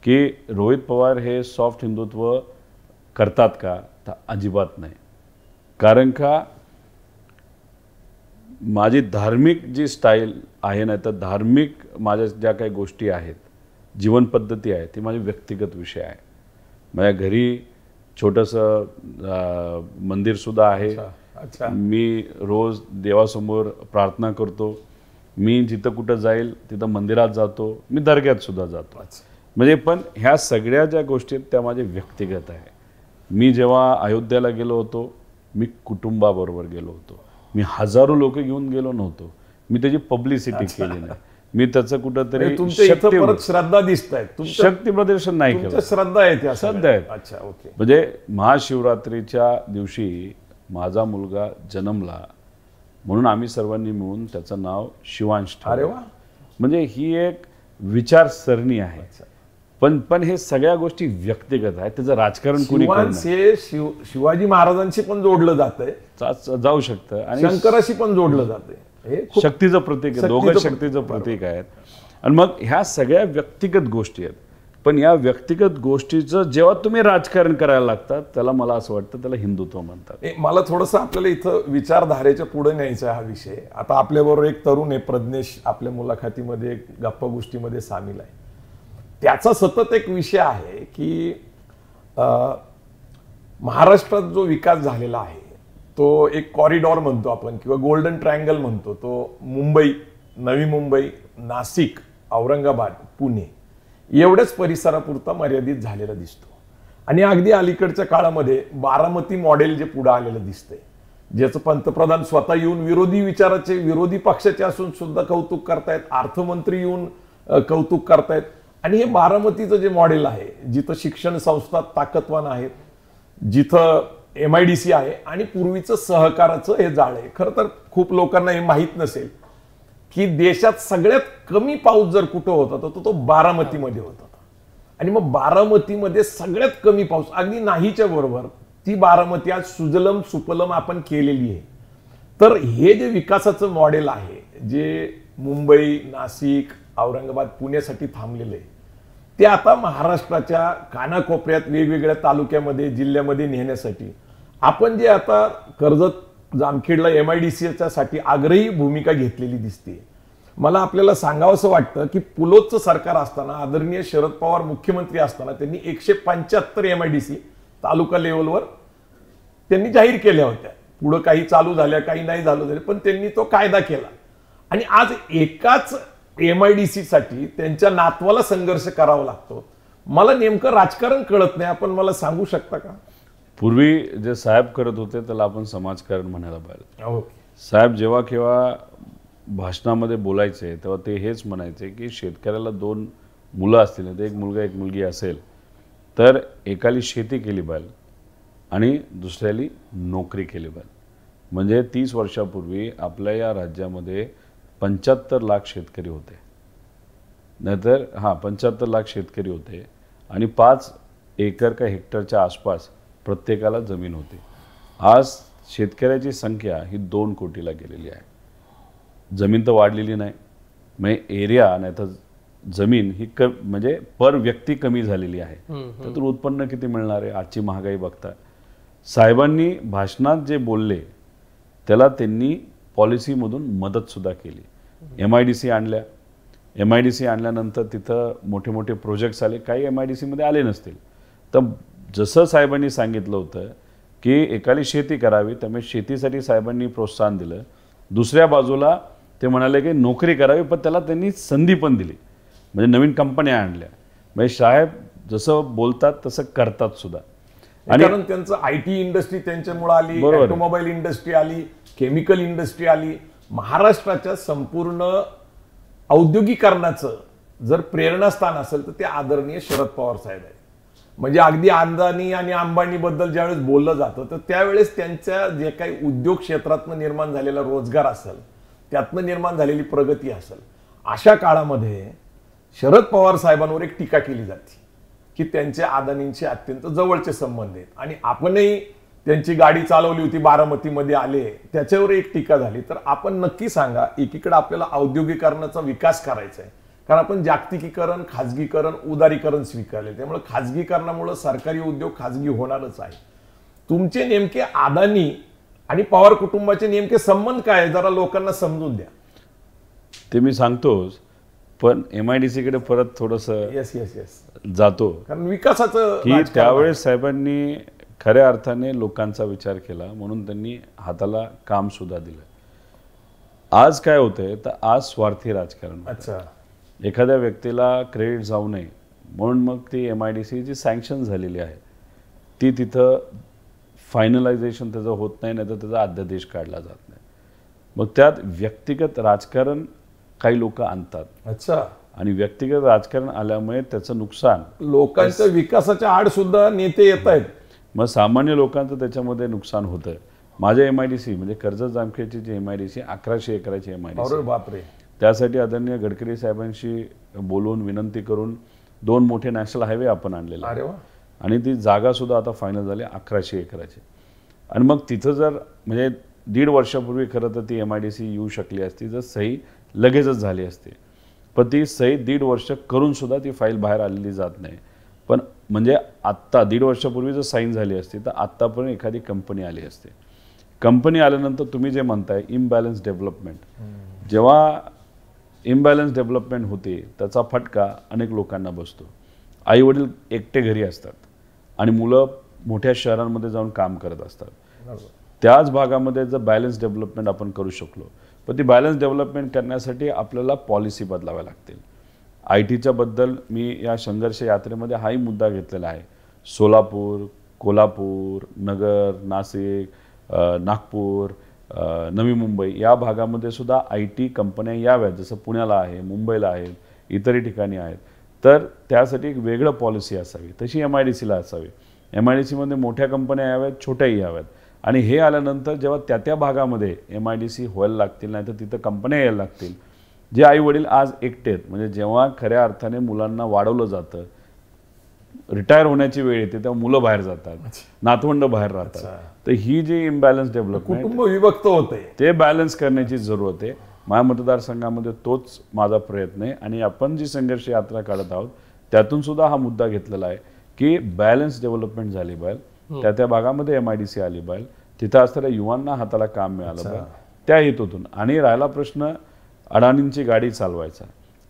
की रोहित पवार हे सॉफ्ट हिंदुत्व करतात का, तर अजिबात नाही. कारण का माझी धार्मिक जी स्टाईल आहे ना, तर धार्मिक माझ्या ज्या काही गोष्टी आहेत, जीवनपद्धती आहे, ती माझी व्यक्तिगत विषय आहे. माझ्या घरी छोटंसं मंदिरसुद्धा आहे. अच्छा. मी रोज देवासमोर प्रार्थना करतो. मी जिथं कुठं जाईल तिथं मंदिरात जातो, मी दर्ग्यात सुद्धा जातो. म्हणजे पण ह्या सगळ्या ज्या गोष्टी आहेत त्या माझ्या व्यक्तिगत आहे. मी जेव्हा अयोध्येला गेलो होतो, मी कुटुंबाबरोबर गेलो होतो. मी हजारो लोक घेऊन गेलो नव्हतो. मी त्याची पब्लिसिटी केली नाही. मी त्याचं कुठंतरी श्रद्धा दिसत आहे, शक्ती प्रदर्शन नाही केलं. श्रद्धा आहे त्या श्रद्धा आहेत. अच्छा, ओके. म्हणजे महाशिवरात्रीच्या दिवशी माझा मुलगा जन्मला म्हणून आम्ही सर्वांनी मिळून त्याचं नाव शिवांश ठेवलं. अरे वा. म्हणजे ही एक विचारसरणी आहे. पण हे सगळ्या गोष्टी व्यक्तिगत आहेत. त्याचं राजकारण कोणी हे शिवाजी महाराजांशी पण जोडलं जातंय, जाऊ शकतं, आणि शंकराशी पण जोडलं जातंय. हे शक्तीचं प्रतीक आहे, दोघं शक्तीचं प्रतीक आहेत. आणि मग ह्या सगळ्या व्यक्तिगत गोष्टी आहेत. पण या व्यक्तिगत गोष्टीचं जेव्हा तुम्ही राजकारण करायला लागतात त्याला मला असं वाटतं त्याला हिंदुत्व म्हणतात. मला थोडंसं आपल्याला इथं विचारधारेच्या पुढे न्यायचा आहे हा विषय. आता आपल्याबरोबर एक तरुण आहे प्रज्ञेश, आपल्या मुलाखतीमध्ये गप्पा गोष्टीमध्ये सामील आहे. त्याचा सतत एक विषय आहे की महाराष्ट्रात जो विकास झालेला आहे तो एक कॉरिडॉर म्हणतो आपण किंवा गोल्डन ट्रायंगल म्हणतो, तो मुंबई, नवी मुंबई, नाशिक, औरंगाबाद, पुणे एवढ्याच परिसरापुरता मर्यादित झालेला दिसतो. आणि अगदी अलीकडच्या काळामध्ये बारामती मॉडेल जे पुढे आलेलं दिसतंय, ज्याचं पंतप्रधान स्वतः येऊन विरोधी विचाराचे, विरोधी पक्षाचे असून सुद्धा कौतुक करतायत, अर्थमंत्री येऊन कौतुक करतायत. आणि हे बारामतीचं जे मॉडेल आहे, जिथं शिक्षण संस्था ताकदवान आहेत, जिथं MIDC आहे आणि पूर्वीचं सहकाराचं हे जाळ आहे. खरं तर खूप लोकांना हे माहीत नसेल की देशात सगळ्यात कमी पाऊस जर कुठं होता तर तो बारामतीमध्ये होत होता. आणि मग बारामतीमध्ये सगळ्यात कमी पाऊस अगदी नाहीच्या बरोबर ती बारामती आज सुजलम सुपलम आपण केलेली आहे. तर हे जे विकासाचं मॉडेल आहे, जे मुंबई, नाशिक, औरंगाबाद, पुण्यासाठी थांबलेलं आहे, ते आता महाराष्ट्राच्या कानाकोपऱ्यात वेगवेगळ्या तालुक्यामध्ये, जिल्ह्यामध्ये नेण्यासाठी आपण जे आता कर्जत, जामखेडला MIDCच्या साठी आग्रही भूमिका घेतलेली दिसते. मला आपल्याला सांगावंसं वाटतं की पुलोचं सरकार असताना, आदरणीय शरद पवार मुख्यमंत्री असताना त्यांनी 175 MIDC तालुका लेवलवर त्यांनी जाहीर केल्या होत्या. पुढं काही चालू झाल्या, काही नाही झालं झालं, पण त्यांनी तो कायदा केला. आणि आज एकाच MIDC साठी त्यांच्या नातवाला संघर्ष करावा लागतो. मला नेमकं राजकारण कळत नाही, आपण मला सांगू शकता का? पूर्वी जे साहेब करत होते त्याला आपण समाजकारण म्हणायला पाहिजे. साहेब जेव्हा केव्हा भाषणामध्ये बोलायचे तेव्हा ते हेच म्हणायचे की शेतकऱ्याला 2 मुलं असतील, तर एक मुलगा एक मुलगी असेल तर एकाली शेती केली पाहिजे आणि दुसऱ्याली नोकरी केली पाहिजे. म्हणजे 30 वर्षापूर्वी आपल्या या राज्यामध्ये 75 लाख शेतकरी होते, नाहीतर 75 लाख शेतकरी होते आणि 5 एकर का हेक्टरच्या आसपास प्रत्येकाला जमीन होती. आज शेतकऱ्याची संख्या ही 2 कोटीला गेलेली आहे. जमीन तर वाढलेली नाही, म्हणजे एरिया नाही तर जमीन ही म्हणजे पर व्यक्ती कमी झालेली आहे. तर उत्पन्न किती मिळणार आहे? आजची महागाई बघता. साहेबांनी भाषणात जे बोलले त्याला त्यांनी पॉलिसीमधून मदतसुद्धा केली. MIDC आणल्या. MIDC आणल्यानंतर तिथं मोठे मोठे प्रोजेक्ट्स आले. काही MIDCमध्ये आले नसतील. तर जसं साहेबांनी सांगितलं होतं की एकाली शेती करावी, त्यामुळे शेतीसाठी साहेबांनी प्रोत्साहन दिलं. दुसऱ्या बाजूला ते म्हणाले की नोकरी करावी, पण त्याला त्यांनी संधी पण दिली, म्हणजे नवीन कंपन्या आणल्या. म्हणजे साहेब जसं बोलतात तसं करतात सुद्धा. कारण त्यांचं IT इंडस्ट्री त्यांच्यामुळे आली, बरोबर. ऑटोमोबाईल इंडस्ट्री आली, केमिकल इंडस्ट्री आली. महाराष्ट्राच्या संपूर्ण औद्योगिकरणाचं जर प्रेरणास्थान असेल तर ते आदरणीय शरद पवार साहेब आहेत. म्हणजे अगदी अदानी आणि अंबानी बद्दल ज्यावेळेस बोललं जातं तर त्यावेळेस त्यांच्या जे काही उद्योग क्षेत्रातनं निर्माण झालेला रोजगार असेल, त्यातनं निर्माण झालेली प्रगती असेल, अशा काळामध्ये शरद पवार साहेबांवर एक टीका केली जाते की त्यांच्या अदानींचे अत्यंत जवळचे संबंध आहेत आणि आपणही त्यांची गाडी चालवली होती, बारामतीमध्ये आले, त्याच्यावर एक टीका झाली. तर आपण नक्की सांगा, एकीकडे आपल्याला औद्योगिकरणाचा विकास करायचा आहे, कारण आपण जागतिकीकरण, खाजगीकरण, उदारीकरण स्वीकारले, त्यामुळे खाजगीकरणामुळे सरकारी उद्योग खाजगी होणारच आहे. तुमचे नेमके अदानी आणि पवार कुटुंबाचे नेमके संबंध काय आहे, जरा लोकांना समजून द्या. ते मी सांगतोच, पण MIDC कडे परत थोडंसं येस येस येस जातो कारण विकासाचं की राजकारण त्यावेळेस साहेबांनी खऱ्या अर्थाने लोकांचा विचार केला, म्हणून त्यांनी हाताला काम सुद्धा दिलं. आज काय होतंय तर आज स्वार्थी राजकारण आहे. होतंय. अच्छा, एखाद्या व्यक्तीला क्रेडिट जाऊ नये म्हणून मग ती MIDC जी सँक्शन झालेली आहे ती तिथं फायनलायझेशन त्याचं होत नाही, तर त्याचा अध्यादेश काढला जात नाही. मग त्यात व्यक्तिगत राजकारण काही लोक आणतात अच्छा. आणि व्यक्तिगत राजकारण आल्यामुळे त्याचं नुकसान, लोकांच्या विकासाच्या आड सुद्धा नेते येत आहेत. मग सामान्य लोकांचं त्याच्यामध्ये नुकसान होतं. माझ्या MIDC म्हणजे कर्जत जामखेडची जी MIDC 1100 एकराची MIDC, अरे बापरे. त्यासाठी आदरणीय गडकरी साहेबांशी बोलून विनंती करून 2 मोठे नॅशनल हायवे आपण आणलेले अरे वा. आणि ती जागा सुद्धा आता फायनल झाली 1100 एकराची. आणि मग तिथं जर म्हणजे 1.5 वर्षापूर्वी खरं तर ती MIDC येऊ शकली असती जर सही लगेचच झाली असती, पण ती सही 1.5 वर्ष करून सुद्धा ती फाईल बाहेर आलेली जात नाही. पण म्हणजे आत्ता 1.5 वर्षापूर्वी जर साईन झाली असती तर आत्तापर्यंत एखादी कंपनी आली असते. कंपनी आल्यानंतर तुम्ही जे म्हणताय इम्बॅलन्स डेव्हलपमेंट, जेव्हा इम्बॅलन्स डेव्हलपमेंट होते त्याचा फटका अनेक लोकांना बसतो. आई वडील एकटे घरी असतात आणि मुलं मोठ्या शहरांमध्ये जाऊन काम करत असतात. त्याच भागामध्ये जर बॅलन्स डेव्हलपमेंट आपण करू शकलो, पण ती बॅलन्स डेव्हलपमेंट करण्यासाठी आपल्याला पॉलिसी बदलाव्या लागतील. IT बद्दल मी या संघर्ष यात्रेमध्ये हाही मुद्दा घेतलेला आहे. सोलापूर, कोल्हापूर, नगर, नाशिक, नागपूर, नवी मुंबई या भागामध्ये सुद्धा IT कंपन्या याव्यात, जसं पुण्याला आहे, मुंबईला आहेत, इतरही ठिकाणी आहेत. तर त्यासाठी एक वेगळं पॉलिसी असावी, तशी MIDCला असावी. MIDCमध्ये मोठ्या कंपन्या याव्यात, छोट्याही याव्यात. आणि हे आल्यानंतर जेव्हा त्या भागामध्ये MIDC व्हायला लागतील, नाही तर तिथं कंपन्या यायला लागतील, जे आई वडील आज एकटे आहेत, म्हणजे जेव्हा खऱ्या अर्थाने मुलांना वाढवलं जातं, रिटायर होण्याची वेळ येते तेव्हा मुलं बाहेर जातात, नातवंड बाहेर राहतात. तर ही जी इम्बॅलन्स डेव्हलपमेंट, कुटुंब विभक्त होते, ते बॅलन्स करण्याची जरूरत आहे. माझ्या मतदारसंघामध्ये तोच माझा प्रयत्न आहे आणि आपण जी संघर्ष यात्रा काढत आहोत त्यातून सुद्धा हा मुद्दा घेतलेला आहे की बॅलन्स डेव्हलपमेंट झाली पाहिजे, त्या भागामध्ये MIDC आली पाहिजे, तिथं असणाऱ्या युवांना हाताला काम मिळालं पाहिजे त्या हेतूतून. आणि राहिला प्रश्न अडाणींची गाडी चालवायचा,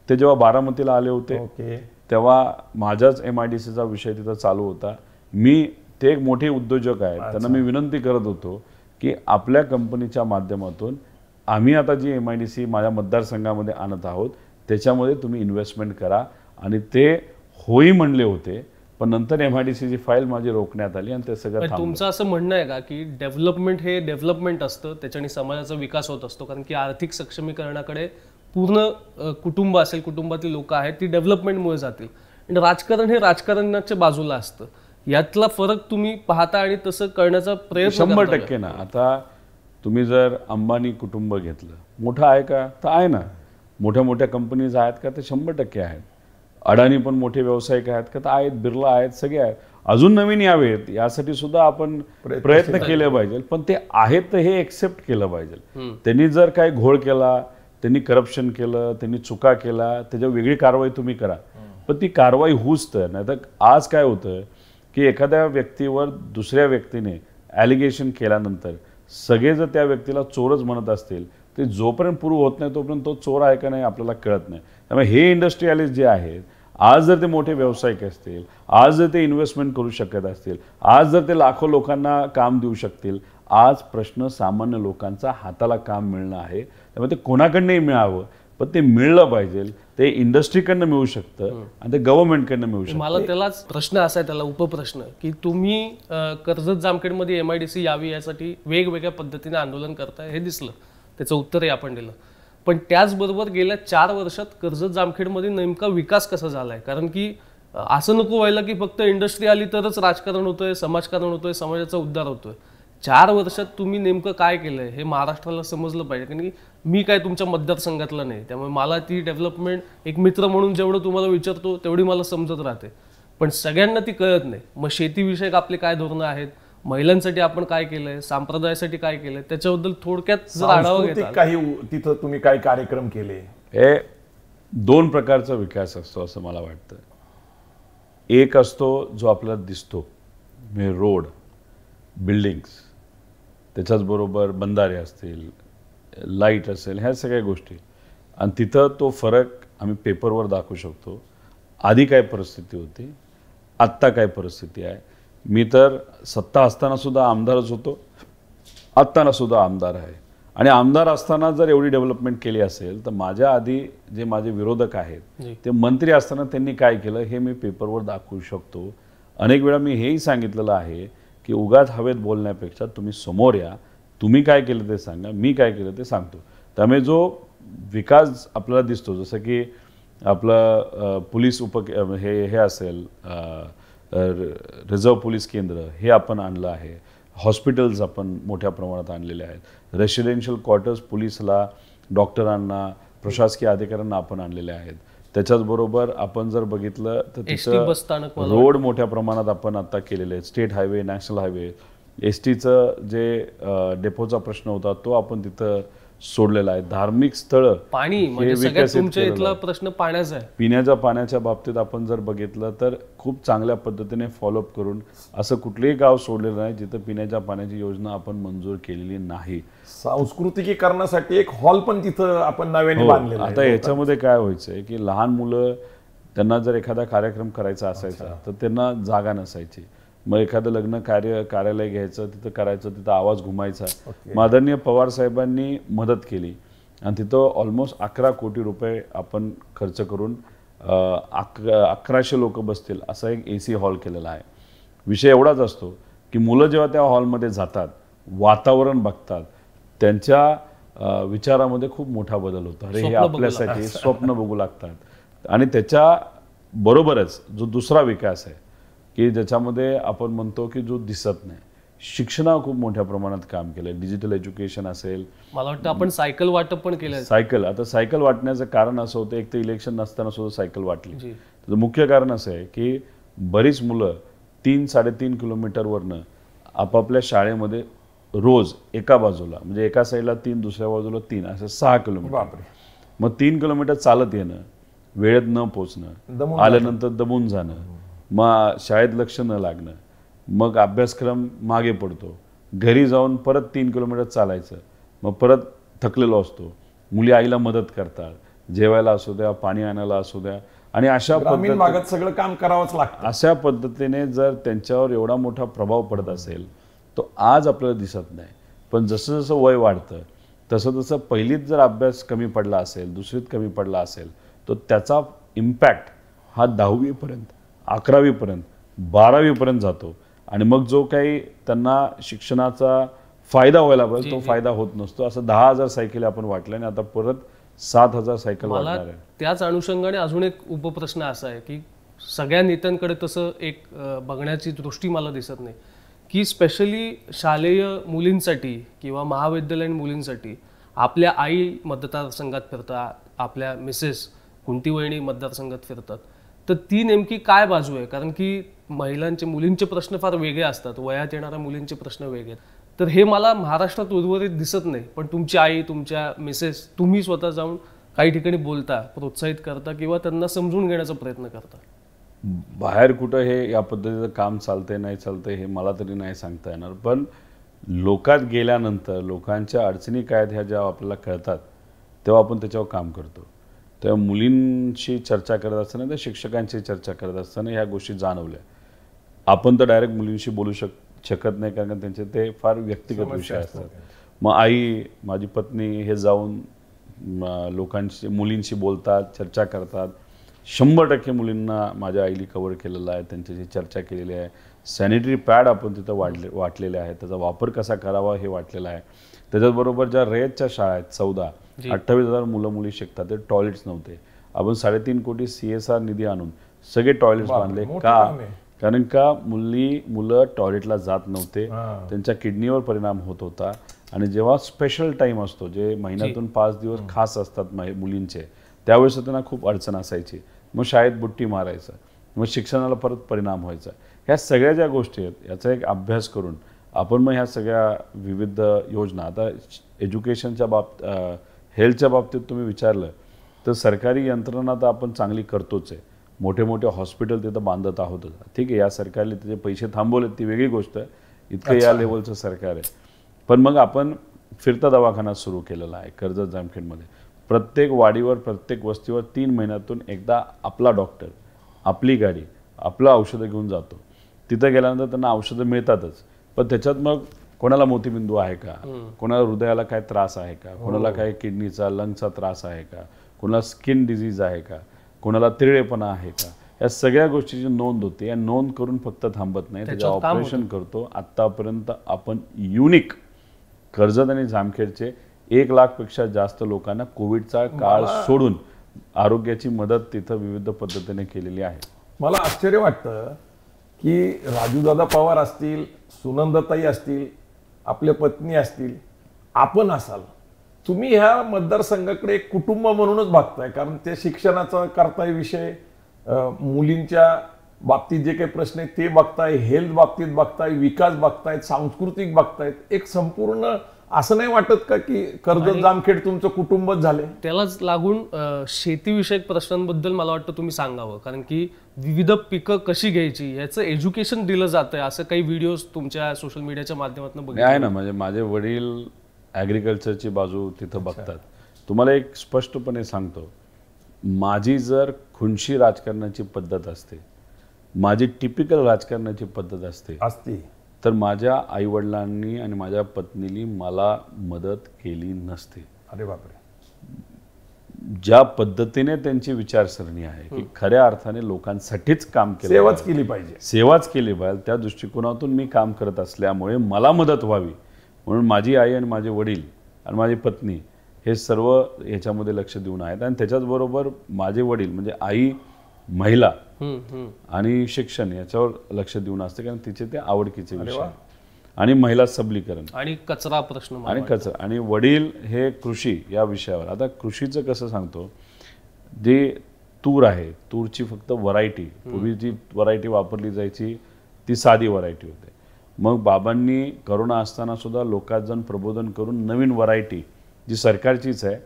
ते जेव्हा बारामतीला आले होते तेव्हा माझ्याच MIDCचा विषय तिथं चालू होता. ते एक मोठे उद्योजक आहेत, त्यांना मी विनंती करत होतो की आपल्या कंपनीच्या माध्यमातून आम्ही आता जी MIDC माझ्या मतदारसंघामध्ये आणत आहोत त्याच्यामध्ये तुम्ही इन्व्हेस्टमेंट करा. आणि ते होई म्हणले होते, पण नंतर MIDCची फाईल माझी रोखण्यात आली आणि ते सगळं थांबलं. तुमचं असं म्हणणं आहे का की डेव्हलपमेंट हे डेव्हलपमेंट असतं, त्याच्याने समाजाचा विकास होत असतो, कारण की आर्थिक सक्षमीकरणाकडे पूर्ण कुटुंब असेल, कुटुंबातील लोक आहेत ती डेव्हलपमेंटमुळे जातील, आणि राजकारण हे राजकारणाच्या बाजूला असतं. यातला फरक तुम्ही पाहता आणि तसं करण्याचा प्रयत्न 100% ना. आता तुम्ही जर अंबानी कुटुंब घेतलं, मोठं आहे का तर आहे ना, मोठ्या मोठ्या कंपनीज आहेत का तर 100% आहेत. अडाणी पण मोठे व्यावसायिक आहेत का तर आहेत, बिर्ला आहेत, सगळे आहेत. अजून नवीन यावेत यासाठी सुद्धा आपण प्रयत्न केले पाहिजे, पण ते आहेत तर हे एक्सेप्ट केलं पाहिजे. त्यांनी जर काही घोळ केला, त्यांनी करप्शन केलं, त्यांनी चुका केला, त्याच्यावर वेगळी कारवाई तुम्ही करा, पण ती कारवाई होऊच तर. नाही तर आज काय होतं की एखाद्या व्यक्तीवर दुसऱ्या व्यक्तीने ॲलिगेशन केल्यानंतर सगळे जर त्या व्यक्तीला चोरच म्हणत असतील, ते जोपर्यंत प्रूव्ह होत नाही तोपर्यंत तो चोर आहे का नाही आपल्याला कळत नाही. त्यामुळे हे इंडस्ट्रियलिस्ट जे आहेत, आज जर ते मोठे व्यावसायिक असतील, आज जर ते इन्व्हेस्टमेंट करू शकत असतील, आज जर ते लाखो लोकांना काम देऊ शकतील, आज प्रश्न सामान्य लोकांचा हाताला काम मिळणं आहे. त्यामुळे ते कोणाकडनंही मिळावं, पण ते मिळलं पाहिजे. ते इंडस्ट्रीकडनं मिळू शकतं आणि ते गव्हर्नमेंटकडनं मिळू शकतं. मला त्यालाच प्रश्न असा आहे, त्याला उपप्रश्न, की तुम्ही कर्जत जामखेडमध्ये MIDC यावी यासाठी वेगवेगळ्या पद्धतीने आंदोलन करताय हे दिसलं, त्याचं उत्तरही आपण दिलं. पण त्याचबरोबर गेल्या 4 वर्षात कर्जत जामखेडमध्ये नेमका विकास कसा झालाय? कारण की असं नको व्हायला की फक्त इंडस्ट्री आली तरच राजकारण होतंय, समाजकारण होतंय, समाजाचा उद्धार होतोय. 4 वर्षात तुम्ही नेमकं काय केलंय हे महाराष्ट्राला समजलं पाहिजे. कारण की मी काय तुमच्या मतदारसंघातला नाही, त्यामुळे मला ती डेव्हलपमेंट एक मित्र म्हणून जेवढं तुम्हाला विचारतो तेवढी मला समजत राहते, पण सगळ्यांना ती कळत नाही. मग शेतीविषयक आपले काय धोरणं आहेत, महिलांसाठी आपण काय केलंय, संप्रदायासाठी काय केलंय, त्याच्याबद्दल थोडक्यात जर आढावा सांस्कृतिक घेता. काही तिथं तुम्ही काही कार्यक्रम केले? हे 2 प्रकारचा विकास असतो असं मला वाटतं. एक असतो जो आपल्याला दिसतो, म्हणजे रोड, बिल्डिंग्स, त्याच्याचबरोबर बंधारे असतील, लाईट असेल, ह्या सगळ्या गोष्टी. आणि तिथं तो फरक आम्ही पेपरवर दाखवू शकतो. आधी काय परिस्थिती होती, आत्ता काय परिस्थिती आहे. मी तर सत्ता असताना सुद्धा आमदारच होतो, आत्ताना सुद्धा आमदार आहे. आणि आमदार असताना जर एवढी डेव्हलपमेंट केली असेल तर माझ्या आधी जे माझे विरोधक आहेत ते मंत्री असताना त्यांनी काय केलं हे मी पेपरवर दाखवू शकतो. अनेक वेळा मी हेही सांगितलेलं आहे की उगाच हवेत बोलण्यापेक्षा तुम्ही समोर या, तुम्ही काय केलं ते सांगा, मी काय केलं ते सांगतो. त्यामुळे जो विकास आपल्याला दिसतो, जसं की आपलं पोलीस हे असेल, रिझर्व्ह पोलीस केंद्र हे आपण आणलं आहे, हॉस्पिटल्स आपण मोठ्या प्रमाणात आणलेले आहेत, रेसिडेन्शियल क्वार्टर्स पोलिसला, डॉक्टरांना, प्रशासकीय अधिकाऱ्यांना आपण आणलेले आहेत. त्याच्याचबरोबर आपण जर बघितलं तर तिथं रोड मोठ्या प्रमाणात आपण आता केलेले आहेत. स्टेट हायवे, नॅशनल हायवे, STचं जे डेपोचा प्रश्न होता तो आपण तिथं सोडलेला आहे. धार्मिक स्थळं, पाणी म्हणजे सगळ्यात तुमच्या इथला प्रश्न पाण्याचा आहे. पिण्याच्या पाण्याच्या बाबतीत आपण जर बघितलं तर खूप चांगल्या पद्धतीने फॉलोअप करून असं कुठलंही गाव सोडलेलं नाही जिथं पिण्याच्या पाण्याची योजना आपण मंजूर केलेली नाही. सांस्कृतिकीकरणासाठी एक हॉल पण तिथं आपण नव्याने बांधलेला आहे. आता याच्यामध्ये काय व्हायचंय की लहान मुलं, त्यांना जर एखादा कार्यक्रम करायचा असायचा तर त्यांना जागा नसायची. मग एखादं लग्न कार्यालय घ्यायचं, तिथं करायचं, तिथं आवाज घुमायचा. आदरणीय पवार साहेबांनी मदत केली आणि तिथं ऑलमोस्ट 11 कोटी रुपये आपण खर्च करून 1100 लोक बसतील असा एक AC हॉल केलेला आहे. विषय एवढाच असतो की मुलं जेव्हा त्या हॉलमध्ये जातात, वातावरण बघतात, त्यांच्या विचारामध्ये खूप मोठा बदल होतो. अरे हे आपल्यासाठी स्वप्न बघू लागतात. आणि त्याच्या बरोबरच जो दुसरा विकास आहे की ज्याच्यामध्ये आपण म्हणतो की जो दिसत नाही, शिक्षणावर खूप मोठ्या प्रमाणात काम केलं. डिजिटल एज्युकेशन असेल, मला वाटतं आपण सायकल वाटप पण केलं. आता सायकल वाटण्याचं कारण असं होतं, एक तर इलेक्शन नसताना सुद्धा सायकल वाटली. त्याचं मुख्य कारण असं आहे की बरीच मुलं 3-3.5 किलोमीटरवरनं आपापल्या शाळेमध्ये रोज एका बाजूला, म्हणजे एका साईडला 3, दुसऱ्या बाजूला 3, असं 6 किलोमीटर. मग 3 किलोमीटर चालत येणं, वेळेत न पोचणं, आल्यानंतर दमून जाणं, मग शाळेत लक्ष न लागणं, मग अभ्यासक्रम मागे पडतो, घरी जाऊन परत 3 किलोमीटर चालायचं, मग परत थकलेलो असतो. मुली आईला मदत करतात, जेवायला असू द्या, पाणी आणायला असू द्या, आणि अशा ग्रामीण भागात सगळं काम करावंच लागतं. अशा पद्धतीने जर त्यांच्यावर एवढा मोठा प्रभाव पडत असेल तो आज आपल्याला दिसत नाही. पण जसं जसं वय वाढतं तसं तसं पहिलीत जर अभ्यास कमी पडला असेल, दुसरीत कमी पडला असेल, तर त्याचा इम्पॅक्ट हा 10वी पर्यंत, 11वी पर्यंत, 12वी पर्यंत जातो. आणि मग जो काही त्यांना शिक्षणाचा फायदा व्हायला पाहिजे तो फायदा होत नसतो. असं 10,000 सायकल आपण वाटल्या आणि आता परत 7,000 सायकल वाटणार आहे. त्याच अनुषंगाने अजून एक उपप्रश्न असा आहे की सगळ्या नेत्यांकडे तसं एक बघण्याची दृष्टी मला दिसत नाही की स्पेशली शालेय मुलींसाठी किंवा महाविद्यालयीन मुलींसाठी आपल्या आई मतदारसंघात फिरतात, आपल्या मिसेस कुंती वहिनी मतदारसंघात फिरतात, तर ती नेमकी काय बाजू आहे? कारण की मुलींचे प्रश्न फार वेगळे असतात, वयात येणाऱ्या मुलींचे प्रश्न वेगळे. तर हे मला महाराष्ट्रात उर्वरित दिसत नाही, पण तुमची आई, तुमच्या मिसेस, तुम्ही स्वतः जाऊन काही ठिकाणी बोलता, प्रोत्साहित करता किंवा त्यांना समजून घेण्याचा प्रयत्न करता. बाहेर कुठं हे या पद्धतीचं काम चालतंय नाही चालतंय हे मला तरी नाही सांगता येणार. पण लोकात गेल्यानंतर लोकांच्या अडचणी काय ह्या जेव्हा आपल्याला कळतात तेव्हा आपण त्याच्यावर काम करतो. तेव्हा मुलींशी चर्चा करत असताना, त्या शिक्षकांशी चर्चा करत असताना ह्या गोष्टी जाणवल्या. आपण तर डायरेक्ट मुलींशी बोलू शकत नाही कारण त्यांचे ते फार व्यक्तिगत विषय असतात. मग आई, माझी पत्नी हे जाऊन लोकांशी मुलींशी बोलतात, चर्चा करतात. 100% मुलींना माझ्या आईली कव्हर केलेलं आहे, त्यांच्याशी चर्चा केलेली आहे. सॅनिटरी पॅड आपण तिथं वाटलेले आहेत, त्याचा वापर कसा करावा हे वाटलेलं आहे. त्याच्याचबरोबर ज्या रयतच्या शाळा आहेत 14-28,000 मुलं मुली शिकतात, ते टॉयलेट्स नव्हते. आपण 3.5 कोटी CSR निधी आणून सगळे टॉयलेट्स बांधले. का? कारण का मुलं टॉयलेटला जात नव्हते, त्यांच्या किडनीवर परिणाम होत होता. आणि जेव्हा स्पेशल टाईम असतो, जे महिन्यातून 5 दिवस खास असतात मुलींचे, त्यावेळेस त्यांना खूप अडचण असायची. मग शाळेत बुट्टी मारायचं, मग शिक्षणाला परत परिणाम व्हायचा. ह्या सगळ्या ज्या गोष्टी आहेत याचा एक अभ्यास करून आपण मग ह्या सगळ्या विविध योजना, आता एज्युकेशनच्या हेल्थच्या बाबतीत तुम्ही विचारलं तर सरकारी यंत्रणा तर आपण चांगली करतोच आहे. मोठे मोठे हॉस्पिटल तिथं बांधत आहोतच. ठीक आहे, या सरकारने त्याचे पैसे थांबवलेत ती वेगळी गोष्ट आहे, इतकं या लेवलचं सरकार आहे. पण मग आपण फिरता दवाखाना सुरू केलेला आहे कर्जत जामखेडमध्ये. प्रत्येक वाडीवर, प्रत्येक वस्तीवर 3 महिन्यातून एकदा आपला डॉक्टर, आपली गाडी, आपलं औषधं घेऊन जातो. तिथं गेल्यानंतर त्यांना औषधं मिळतातच, पण त्याच्यात मग कोणाला मोतीबिंदू आहे का, कोणाला हृदयाला काय त्रास आहे का, कोणाला काय किडनीचा, लंगचा त्रास आहे का, कोणाला स्किन डिझीज आहे का, कोणाला तिरळेपणा आहे का, या सगळ्या गोष्टीची नोंद होते. या नोंद करून फक्त थांबत नाही, त्याचं ऑपरेशन करतो. आत्तापर्यंत आपण युनिक कर्जत आणि जामखेडचे 1 लाखपेक्षा जास्त लोकांना कोविडचा काळ सोडून आरोग्याची मदत तिथं विविध पद्धतीने केलेली आहे. मला आश्चर्य वाटतं की राजूदादा पवार असतील, सुनंदाताई असतील, आपल्या पत्नी असतील, आपण असाल, तुम्ही ह्या मतदारसंघाकडे एक कुटुंब म्हणूनच बघताय. कारण ते शिक्षणाचा करताय विषय, मुलींच्या बाबतीत जे काही प्रश्न आहेत ते बघताय, हेल्थ बाबतीत बघताय, विकास बघतायत, सांस्कृतिक बघतायत. एक संपूर्ण असं नाही वाटत का की कर्जत जामखेड तुमचं कुटुंबच झालंय? त्यालाच लागून शेतीविषयक प्रश्नांबद्दल मला वाटतं तुम्ही सांगावं, कारण की विविध पिकं कशी घ्यायची याचं एज्युकेशन दिलं जातंय. असं काही व्हिडिओज तुमच्या सोशल मीडियाच्या माध्यमातून बघितले आहे ना. म्हणजे माझे वडील ॲग्रिकल्चरची बाजू तिथं बघतात. तुम्हाला एक स्पष्टपणे सांगतो, माझी जर खुनशी राजकारणाची पद्धत असते, माझी टिपिकल राजकारणाची पद्धत असते तर माझ्या आईवडिलांनी आणि माझ्या पत्नीने मला मदत केली नसते. अरे बापरे. ज्या पद्धतीने त्यांची विचारसरणी आहे की खऱ्या अर्थाने लोकांसाठीच काम केलं, सेवाच केली पाहिजे, त्या दृष्टिकोनातून मी काम करत असल्यामुळे मला मदत व्हावी म्हणून माझी आई आणि माझे वडील आणि माझी पत्नी हे सर्व ह्याच्यामध्ये लक्ष देऊन आहेत. आणि त्याच्याचबरोबर माझे वडील म्हणजे आई, महिला आणि शिक्षण याच्यावर लक्ष देऊन असते, कारण तिचे ते आवडकीचे विषय, आणि महिला सबलीकरण आणि कचरा प्रश्न आणि वडील हे कृषी या विषयावर. आता कृषीचं कसं सांगतो, जे तूर आहे, तूरची फक्त व्हरायटी, पूर्वी जी व्हरायटी वापरली जायची ती साधी व्हरायटी होते. मग बाबांनी करोना असताना सुद्धा लोकांजण प्रबोधन करून नवीन व्हरायटी जी सरकारचीच आहे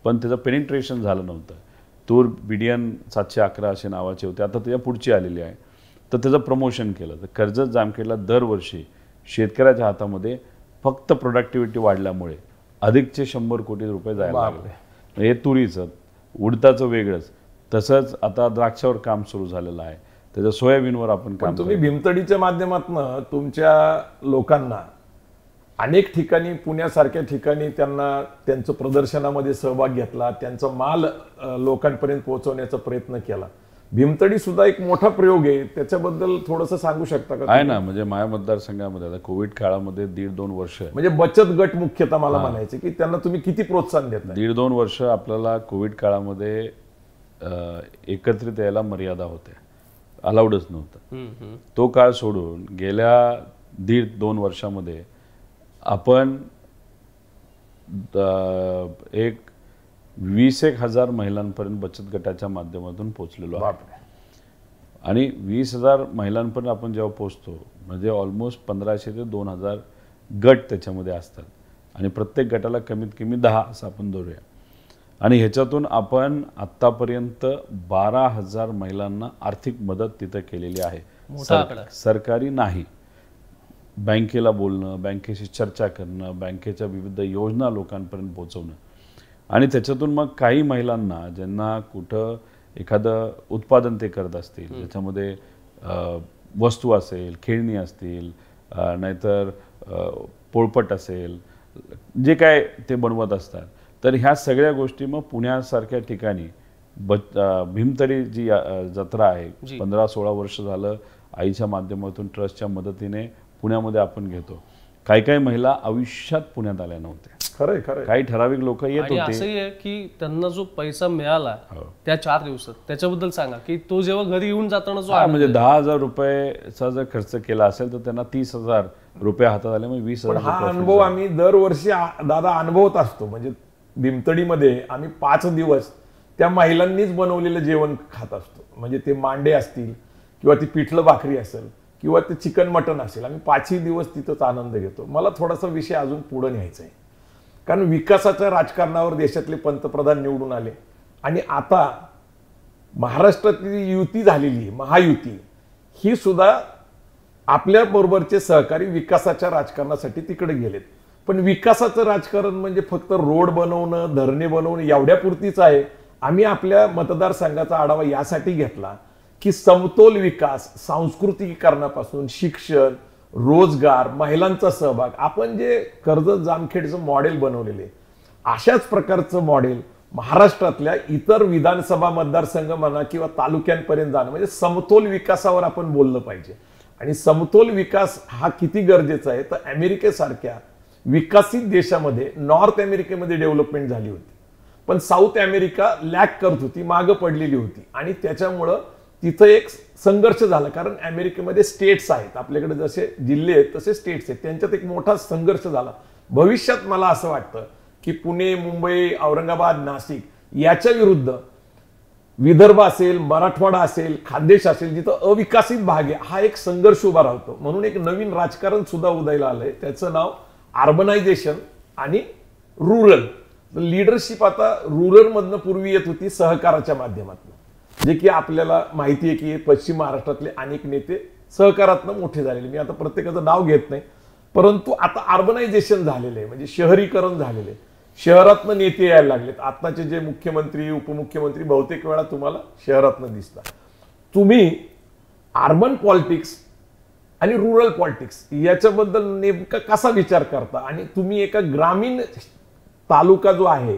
पण त्याचं पेनिट्रेशन झालं नव्हतं, तूर BDN 711 असे नावाचे होते, आता त्याच्या पुढची आलेली आहे, तर त्याचं प्रमोशन केलं. तर कर्जत जामखेडला दरवर्षी शेतकऱ्याच्या हातामध्ये फक्त प्रोडक्टिव्हिटी वाढल्यामुळे अधिकचे 100 कोटी रुपये जायला लागले. हे तुरीचं, उडताचं वेगळंच. तसंच आता द्राक्षावर काम सुरू झालेलं आहे, त्याच्या सोयाबीनवर आपण काम. तुम्ही भीमतडीच्या माध्यमातून तुमच्या लोकांना अनेक ठिकाणी, पुण्यासारख्या ठिकाणी त्यांना त्यांचं प्रदर्शनामध्ये सहभाग घेतला, त्यांचा माल लोकांपर्यंत पोहोचवण्याचा प्रयत्न केला. भीमतडी सुद्धा एक मोठा प्रयोग आहे, त्याच्याबद्दल थोडंसं सांगू शकता का? आहे ना. म्हणजे माझ्या मतदारसंघामध्ये आता कोविड काळामध्ये 1.5-2 वर्ष, म्हणजे बचत गट मुख्यतः मला म्हणायचे की त्यांना तुम्ही किती प्रोत्साहन देता? 1.5-2 वर्ष आपल्याला कोविड काळामध्ये एकत्रित यायला मर्यादा होत्या, अलाउडच नव्हतं. तो काळ सोडून गेल्या 1.5-2 वर्षामध्ये आपण एक 20,000 महिलांपर्यंत बचत गटाच्या माध्यमातून पोहोचलेलो आहे. आणि 20,000 महिलांपर्यंत आपण जेव्हा पोहोचतो म्हणजे ऑलमोस्ट 1500 ते 2,000 गट त्याच्यामध्ये असतात आणि प्रत्येक गटाला कमीत कमी 10 असं आपण धरूया. आणि ह्याच्यातून आपण आत्तापर्यंत 12,000 महिलांना आर्थिक मदत तिथं केलेली आहे. सरकारी नाही, बँकेला बोलणं, बँकेशी चर्चा करणं, बँकेच्या विविध योजना लोकांपर्यंत पोहोचवणं. आणि त्याच्यातून मग काही महिलांना ज्यांना कुठं एखादं उत्पादन ते करत असतील, ज्याच्यामध्ये वस्तू असेल, खेळणी असतील, नाहीतर पोळपट असेल, जे काय ते बनवत असतात, तर ह्या सगळ्या गोष्टी मग पुण्यासारख्या ठिकाणी भीमतरी जी जत्रा आहे, 15-16 वर्ष झालं आईच्या माध्यमातून ट्रस्टच्या मदतीने पुण्यामध्ये आपण घेतो. काही काही महिला आयुष्यात पुण्यात आल्या नव्हत्या. खरंय खरंय. काही ठराविक लोक येत आणि होते. असंही आहे की त्यांना जो पैसा मिळाला त्या 4 दिवसात, त्याच्याबद्दल सांगा की तो जेव्हा घरी येऊन जाताना जो म्हणजे 10,000 रुपयेचा जर खर्च केला असेल तर त्यांना 30,000 रुपये हातात आले, मग 20,000. हा अनुभव आम्ही दरवर्षी दादा अनुभवत असतो. म्हणजे भीमतडीमध्ये आम्ही 5 दिवस त्या महिलांनीच बनवलेलं जेवण खात असतो. म्हणजे ते मांडे असतील किंवा ती पिठलं भाकरी असेल किंवा ते चिकन मटन असेल, आम्ही 5ही दिवस तिथंच आनंद घेतो. मला थोडासा विषय अजून पुढे न्यायचा आहे, कारण विकासाच्या राजकारणावर देशातले पंतप्रधान निवडून आले आणि आता महाराष्ट्रातली युती झालेली आहे, महायुती, ही सुद्धा आपल्या बरोबरचे सहकारी विकासाच्या राजकारणासाठी तिकडे गेलेत. पण विकासाचं राजकारण म्हणजे फक्त रोड बनवणं, धरणे बनवणं एवढ्यापुरतीच आहे. आम्ही आपल्या मतदारसंघाचा आढावा यासाठी घेतला की समतोल विकास, सांस्कृतिकीकरणापासून शिक्षण, रोजगार, महिलांचा सहभाग, आपण जे कर्जत जामखेडचं मॉडेल बनवलेले, अशाच प्रकारचं मॉडेल महाराष्ट्रातल्या इतर विधानसभा मतदारसंघ म्हणा किंवा तालुक्यांपर्यंत जाणं, म्हणजे समतोल विकासावर आपण बोललं पाहिजे. आणि समतोल विकास हा किती गरजेचा आहे, तर अमेरिकेसारख्या विकसित देशामध्ये नॉर्थ अमेरिकेमध्ये डेव्हलपमेंट झाली होती, पण साऊथ अमेरिका लॅक करत होती, मागं पडलेली होती. आणि त्याच्यामुळं तिथं एक संघर्ष झाला, कारण अमेरिकेमध्ये स्टेट्स आहेत, आपल्याकडे जसे जिल्हे आहेत तसे स्टेट्स आहेत, त्यांच्यात एक मोठा संघर्ष झाला. भविष्यात मला असं वाटतं की पुणे, मुंबई, औरंगाबाद, नाशिक याच्या विरुद्ध विदर्भ असेल, मराठवाडा असेल, खानदेश असेल, जिथं अविकसित भाग आहे, हा एक संघर्ष उभा राहतो. म्हणून एक नवीन राजकारण सुद्धा उदयाला आलंय, त्याचं नाव अर्बनायझेशन आणि रुरल. लीडरशिप आता रुरल मधनं पूर्वी येत होती सहकाराच्या माध्यमातून, जे की आपल्याला माहिती आहे की पश्चिम महाराष्ट्रातले अनेक नेते सहकारातनं मोठे झालेले. मी आता प्रत्येकाचं नाव घेत नाही, परंतु आता अर्बनायझेशन झालेलं आहे, म्हणजे शहरीकरण झालेलं आहे. शहरातनं नेते यायला लागलेत. आताचे जे मुख्यमंत्री, उपमुख्यमंत्री बहुतेक वेळा तुम्हाला शहरातनं दिसतात. तुम्ही अर्बन पॉलिटिक्स आणि रुरल पॉलिटिक्स याच्याबद्दल नेमका कसा विचार करता, आणि तुम्ही एका ग्रामीण तालुका जो आहे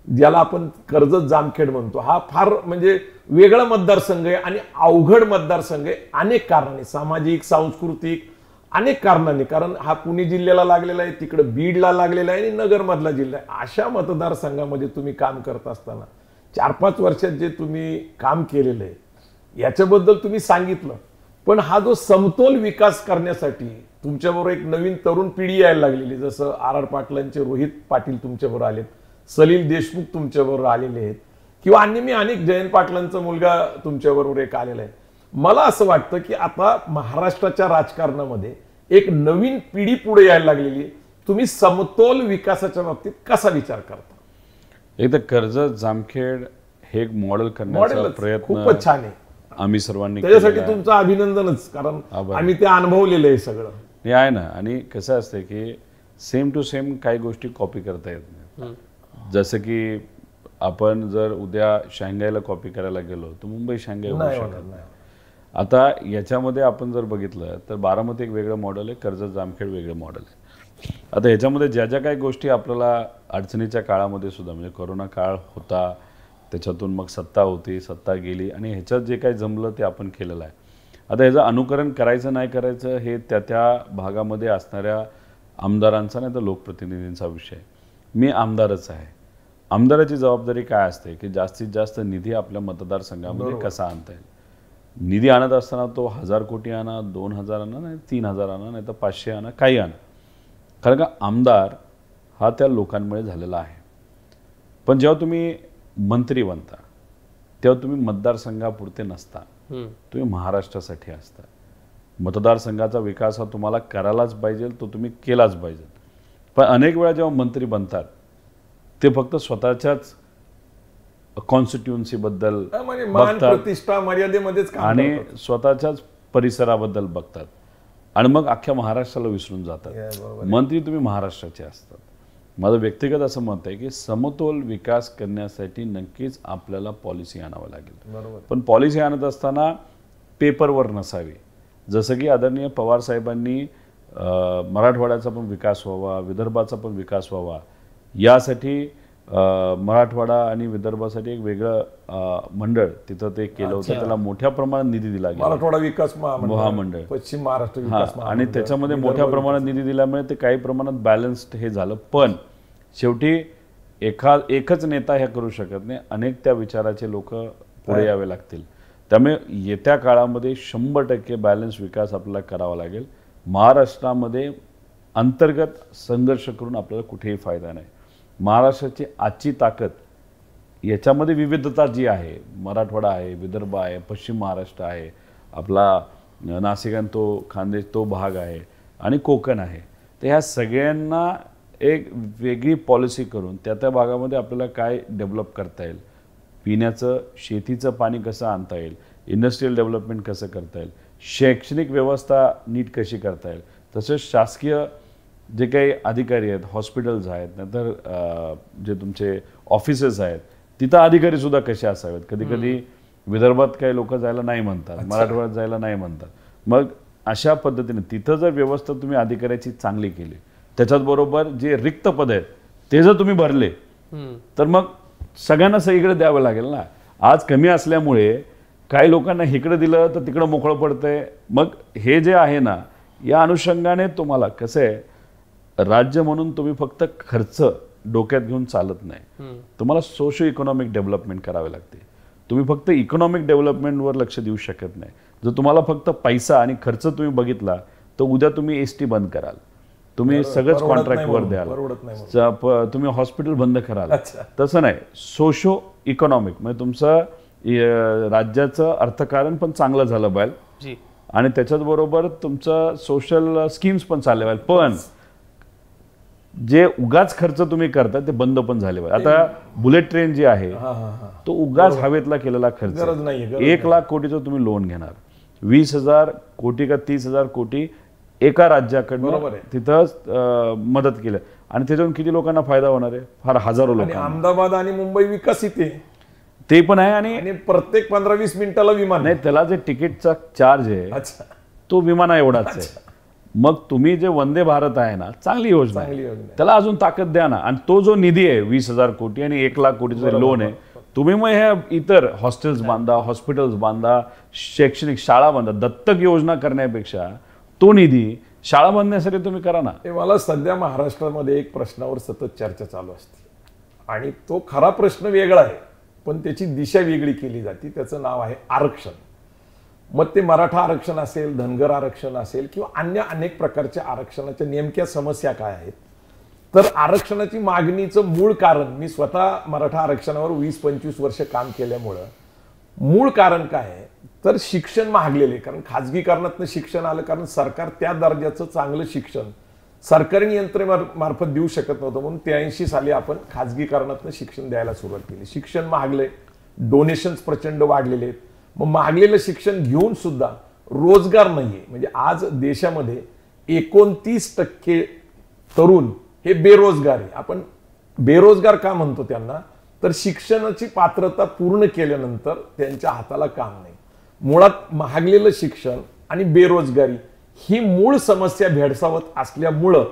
ज्याला आपण कर्जत जामखेड म्हणतो, हा फार म्हणजे वेगळा मतदारसंघ आहे आणि अवघड मतदारसंघ आहे अनेक कारणांनी, सामाजिक, सांस्कृतिक अनेक कारणांनी. कारण हा पुणे जिल्ह्याला लागलेला आहे, तिकडे बीडला लागलेला आहे आणि नगर मधला जिल्हा आहे. अशा मतदारसंघामध्ये तुम्ही काम करत असताना 4-5 वर्षात जे तुम्ही काम केलेलं आहे याच्याबद्दल तुम्ही सांगितलं, पण हा जो समतोल विकास करण्यासाठी तुमच्याबरोबर एक नवीन तरुण पिढी यायला लागलेली, जसं आर पाटलांचे रोहित पाटील तुमच्याबरोबर आलेत, सलील देशमुख तुमच्याबरोबर आलेले आहेत, किंवा अनेक जयंत पाटलांचा मुलगा तुमच्याबरोबर एक आलेला आहे. मला असं वाटतं की आता महाराष्ट्राच्या राजकारणामध्ये एक नवीन पिढी पुढे यायला लागलेली आहे. तुम्ही समतोल विकासाच्या बाबतीत कसा विचार करता? एकदा कर्जत जामखेड हे एक मॉडेल करण्याचा प्रयत्न खूपच छान आहे, आम्ही सर्वांनी त्याच्यासाठी तुमचं अभिनंदनच, कारण आम्ही ते अनुभवलेलं आहे सगळं. हे आहे ना. आणि कसं असतं की सेम टू सेम काही गोष्टी कॉपी करता येत नाही. जसं की आपण जर उद्या शांघायला कॉपी करायला गेलो तर मुंबई शांघाय होऊ शकत नाही. आता याच्यामध्ये आपण जर बघितलं तर बारामती एक वेगळं मॉडेल आहे, कर्जत जामखेड वेगळं मॉडेल आहे. आता ह्याच्यामध्ये ज्या ज्या काही गोष्टी आपल्याला अडचणीच्या काळामध्ये सुद्धा, म्हणजे कोरोना काळ होता, त्याच्यातून मग सत्ता होती, सत्ता गेली, आणि ह्याच्यात जे काही जमलं ते आपण केलेलं आहे. आता ह्याचं अनुकरण करायचं नाही करायचं हे त्या भागामध्ये असणाऱ्या आमदारांचा नाही तर लोकप्रतिनिधींचा विषय. मी आमदारच आहे. आमदाराची जबाबदारी काय असते की जास्तीत जास्त निधी आपल्या मतदारसंघामध्ये कसा आणता येईल. निधी आणत असताना तो 1000 कोटी आणा, 2000 आणा, नाही 3000 आणा, नाही तर 500 आणा, काही आणा. कारण का आमदार हा त्या लोकांमुळे झालेला आहे. पण जेव्हा तुम्ही मंत्री बनता तेव्हा तुम्ही मतदारसंघापुरते नसता, तुम्ही महाराष्ट्रासाठी असता. मतदारसंघाचा विकास हा तुम्हाला करायलाच पाहिजे, तो तुम्ही केलाच पाहिजे. पण अनेक वेळा जेव्हा मंत्री बनतात ते फक्त स्वतःच्याच कॉन्स्टिट्युएन्सी बद्दल प्रतिष्ठा मर्यादेमध्येच आणि स्वतःच्याच परिसराबद्दल बघतात आणि मग अख्ख्या महाराष्ट्राला विसरून जातात. मंत्री तुम्ही महाराष्ट्राचे असतात. माझं व्यक्तिगत असं मत आहे की समतोल विकास करण्यासाठी नक्कीच आपल्याला पॉलिसी आणावं लागेल. पण पॉलिसी आणत असताना पेपरवर नसावी. जसं की आदरणीय पवार साहेबांनी मराठवाड्याचा पण विकास व्हावा, विदर्भाचा पण विकास व्हावा यासाठी मराठवाडा आणि विदर्भासाठी एक वेगळं मंडळ तिथं ते केलं होतं. त्याला मोठ्या प्रमाणात निधी दिला गेला, मराठवाडा विकास महामंडळ, पश्चिम महाराष्ट्र हा, विकास आणि महामंडळ, त्याच्यामध्ये मोठ्या प्रमाणात निधी दिल्यामुळे ते काही प्रमाणात बॅलन्स्ड हे झालं. पण शेवटी एकच नेता हे करू शकत नाही, अनेक त्या विचाराचे लोक पुढे यावे लागतील. त्यामुळे येत्या काळामध्ये 100% बॅलन्स विकास आपल्याला करावा लागेल. महाराष्ट्रामध्ये अंतर्गत संघर्ष करून आपल्याला कुठेही फायदा नाही. महाराष्ट्राची आजची ताकद याच्यामध्ये विविधता जी आहे, मराठवाडा आहे, विदर्भ आहे, पश्चिम महाराष्ट्र आहे, आपला नाशिक आणि तो खानदेश तो भाग आहे आणि कोकण आहे. तर ह्या सगळ्यांना एक वेगळी पॉलिसी करून त्या भागामध्ये आपल्याला काय डेव्हलप करता येईल, पिण्याचं शेतीचं पाणी कसं आणता येईल, इंडस्ट्रियल डेव्हलपमेंट कसं करता येईल, शैक्षणिक व्यवस्था नीट कशी करता येईल, तसेच शासकीय जे काही अधिकारी आहेत, हॉस्पिटल्स आहेत, नंतर जे तुमचे ऑफिसेस आहेत, तिथं अधिकारीसुद्धा कसे असावेत. कधी कधी विदर्भात काही लोक जायला नाही म्हणतात, मराठवाड्यात जायला नाही म्हणतात. मग अशा पद्धतीने तिथं जर व्यवस्था तुम्ही अधिकाऱ्याची चांगली केली, त्याच्याच बरोबर जे रिक्त पद आहेत ते जर तुम्ही भरले, तर मग सगळ्यांना सगळीकडे द्यावं लागेल ना. आज कमी असल्यामुळे काही लोकांना इकडे दिलं तर तिकडं मोकळं पडतंय. मग हे जे आहे ना, या अनुषंगाने तुम्हाला कसं आहे, राज्य म्हणून तुम्ही फक्त खर्च डोक्यात घेऊन चालत नाही, तुम्हाला सोशो इकॉनॉमिक डेव्हलपमेंट करावे लागते. तुम्ही फक्त इकॉनॉमिक डेव्हलपमेंटवर लक्ष देऊ शकत नाही. जर तुम्हाला फक्त पैसा आणि खर्च तुम्ही बघितला तर उद्या तुम्ही एसटी बंद कराल, तुम्ही सगळंच कॉन्ट्रॅक्टवर द्याल, तुम्ही हॉस्पिटल बंद कराल. तसं नाही, सोशो इकॉनॉमिक म्हणजे तुमचं राज्याचं अर्थकारण पण चांगलं झालं पाहिजे आणि त्याच्याच बरोबर तुमचं सोशल स्कीम्स पण चालले पाहिजे. पण जे उगाच खर्च तुम्ही करता ते बंद पण झाले पाहिजे. आता बुलेट ट्रेन जी आहे तो उगाच हवेतला केलेला खर्च. 1,00,000 कोटीचं तुम्ही लोन घेणार, 20,000 कोटी का 30,000 कोटी एका राज्याकडनं तिथं मदत केलं आणि त्याच्यातून किती लोकांना फायदा होणार आहे? फार हजारो लोकांना. अहमदाबाद आणि मुंबई विकसित आहे ते पण आहे आणि प्रत्येक 15-20 मिनिटाला विमान नाही, त्याला जे तिकीटचा चार्ज आहे तो विमाना एवढाच आहे. मग तुम्ही जे वंदे भारत आहे ना, चांगली योजना आहे, त्याला अजून ताकद द्या ना. आणि तो जो निधी आहे 20,000 कोटी आणि 1,00,000 कोटीचं लोन आहे, तुम्ही मग ह्या इतर हॉस्टेल्स बांधा, हॉस्पिटल्स बांधा, शैक्षणिक शाळा बांधा. दत्तक योजना करण्यापेक्षा तो निधी शाळा बांधण्यासाठी तुम्ही करा ना. मला सध्या महाराष्ट्रामध्ये एक प्रश्नावर सतत चर्चा चालू असते आणि तो खरा प्रश्न वेगळा आहे, पण त्याची दिशा वेगळी केली जाते. त्याचं नाव आहे आरक्षण. मग ते मराठा आरक्षण असेल, धनगर आरक्षण असेल किंवा अन्य अनेक प्रकारच्या आरक्षणाच्या नेमक्या समस्या काय आहेत. तर आरक्षणाची मागणीचं मूळ कारण, मी स्वतः मराठा आरक्षणावर 20-25 वर्ष काम केल्यामुळं मूळ कारण काय आहे तर शिक्षण महागलेले. कारण खाजगीकरणातनं शिक्षण आलं, कारण सरकार त्या दर्जाचं चांगलं शिक्षण सरकारी यंत्रणेमार्फत देऊ शकत नव्हतं. म्हणून 83 साली आपण खाजगीकरणातनं शिक्षण द्यायला सुरुवात केली. शिक्षण महागले, डोनेशन्स प्रचंड वाढलेले आहेत. मग महागलेलं शिक्षण घेऊन सुद्धा रोजगार नाहीये. म्हणजे आज देशामध्ये 29% तरुण हे बेरोजगार आहे. आपण बेरोजगार का म्हणतो त्यांना, तर शिक्षणाची पात्रता पूर्ण केल्यानंतर त्यांच्या हाताला काम नाही. मुळात महागलेलं शिक्षण आणि बेरोजगारी ही मूळ समस्या भेडसावत असल्यामुळं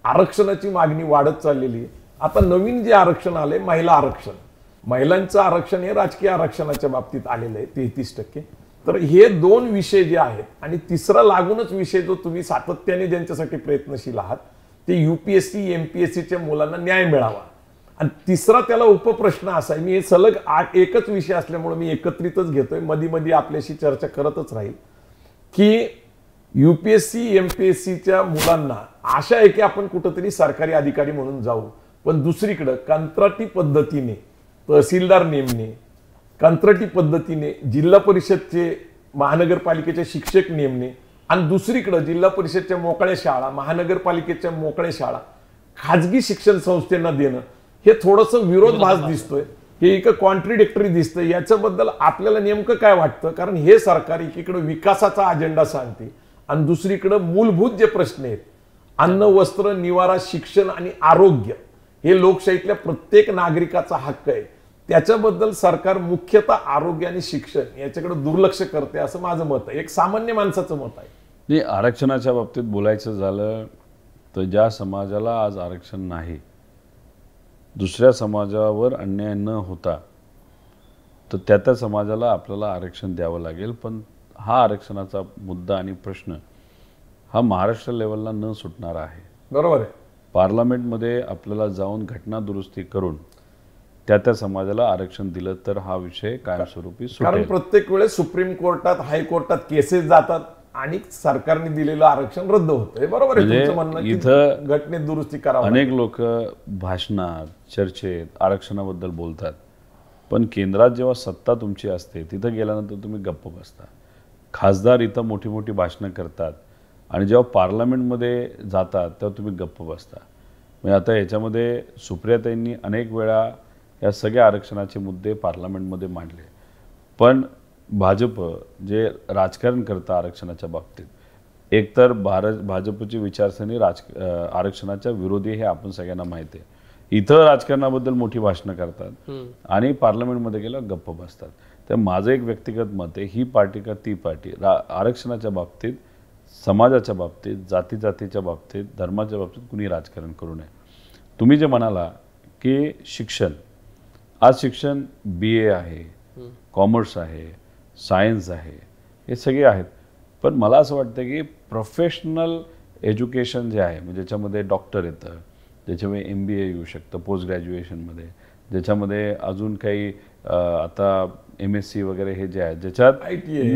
आरक्षणाची मागणी वाढत चाललेली आहे. आता नवीन जे आरक्षण आले, महिला आरक्षण, महिलांचं आरक्षण हे राजकीय आरक्षणाच्या बाबतीत आलेलं आहे 33%. तर हे दोन विषय जे आहेत आणि तिसरा लागूनच विषय जो तुम्ही सातत्याने ज्यांच्यासाठी प्रयत्नशील आहात ते UPSC MPSCच्या मुलांना न्याय मिळावा. आणि तिसरा त्याला उपप्रश्न असा आहे, मी हे सलग एकच विषय असल्यामुळे मी एकत्रितच घेतोय, मध्ये मध्ये आपल्याशी चर्चा करतच राहील, की UPSC MPSCच्या मुलांना आशा आहे की आपण कुठंतरी सरकारी अधिकारी म्हणून जाऊ, पण दुसरीकडं कंत्राटी पद्धतीने तहसीलदार नेमणे, कंत्राटी पद्धतीने जिल्हा परिषदचे महानगरपालिकेचे शिक्षक नेमणे आणि दुसरीकडे जिल्हा परिषदच्या मोकळ्या शाळा, महानगरपालिकेच्या मोकळ्या शाळा खाजगी शिक्षण संस्थांना देणं हे थोडंसं विरोधाभास दिसतोय, हे एक कॉन्ट्रडिक्टरी दिसतंय. याच्याबद्दल आपल्याला नेमकं काय वाटतं? कारण हे सरकार एकीकडे विकासाचा अजेंडा सांगते आणि दुसरीकडे मूलभूत जे प्रश्न आहेत, अन्न, वस्त्र, निवारा, शिक्षण आणि आरोग्य, हे लोकशाहीतल्या प्रत्येक नागरिकाचा हक्क आहे. त्याच्याबद्दल सरकार मुख्यतः आरोग्य आणि शिक्षण याच्याकडे दुर्लक्ष करते असं माझं मत आहे, एक सामान्य माणसाचं मत आहे. नाही, आरक्षणाच्या बाबतीत बोलायचं झालं तर ज्या समाजाला आज आरक्षण नाही दुसऱ्या समाजावर अन्याय न होता तर त्या समाजाला आपल्याला आरक्षण द्यावं लागेल. पण हा आरक्षणाचा मुद्दा आणि प्रश्न हा महाराष्ट्र लेवलला न सुटणारा आहे. बरोबर आहे. पार्लमेंटमध्ये आपल्याला जाऊन घटना दुरुस्ती करून त्या समाजाला आरक्षण दिलं तर हा विषय कायमस्वरूपी कारण सुटेल. प्रत्येक वेळेस सुप्रीम कोर्टात हायकोर्टात केसेस जातात आणि सरकारने दिलेलं आरक्षण रद्द होतं. हे बरोबर आहे म्हणजे तुमचं म्हणणं की इथं घटनेत दुरुस्ती करावं. अनेक लोक भाषणात चर्चेत आरक्षणाबद्दल बोलतात, पण केंद्रात जेव्हा सत्ता तुमची असते तिथं गेल्यानंतर तुम्ही गप्प बसता. खासदार इथं मोठी मोठी भाषणं करतात आणि जेव्हा पार्लमेंटमध्ये जातात तेव्हा तुम्ही गप्प बसता. म्हणजे आता याच्यामध्ये सुप्रियाताईंनी अनेक वेळा या सगळ्या आरक्षणाचे मुद्दे पार्लमेंटमध्ये मांडले, पण भाजप जे राजकारण करतं आरक्षणाच्या बाबतीत, एकतर भाजपची विचारसरणी आरक्षणाच्या विरोधी हे आपण सगळ्यांना माहिती आहे. इथं राजकारणाबद्दल मोठी भाषणं करतात आणि पार्लमेंटमध्ये गेलं गप्प बसतात. तर माझं एक व्यक्तिगत मत आहे, ही पार्टी का ती पार्टी आरक्षणाच्या बाबतीत, समाजाच्या बाबतीत, जातीच्या बाबतीत, धर्माच्या बाबतीत कुणी राजकारण करू नये. तुम्ही जे म्हणाला की शिक्षण, आज शिक्षण BA आहे, कॉमर्स आहे, सायन्स आहे, हे सगळे आहेत, पण मला असं वाटतं की प्रोफेशनल एज्युकेशन जे आहे, म्हणजे ज्याच्यामध्ये डॉक्टर येतं, ज्याच्यामध्ये MBA येऊ शकतं पोस्ट ग्रॅज्युएशनमध्ये, ज्याच्यामध्ये अजून काही आता MSc वगैरे हे जे आहेत, ज्याच्यात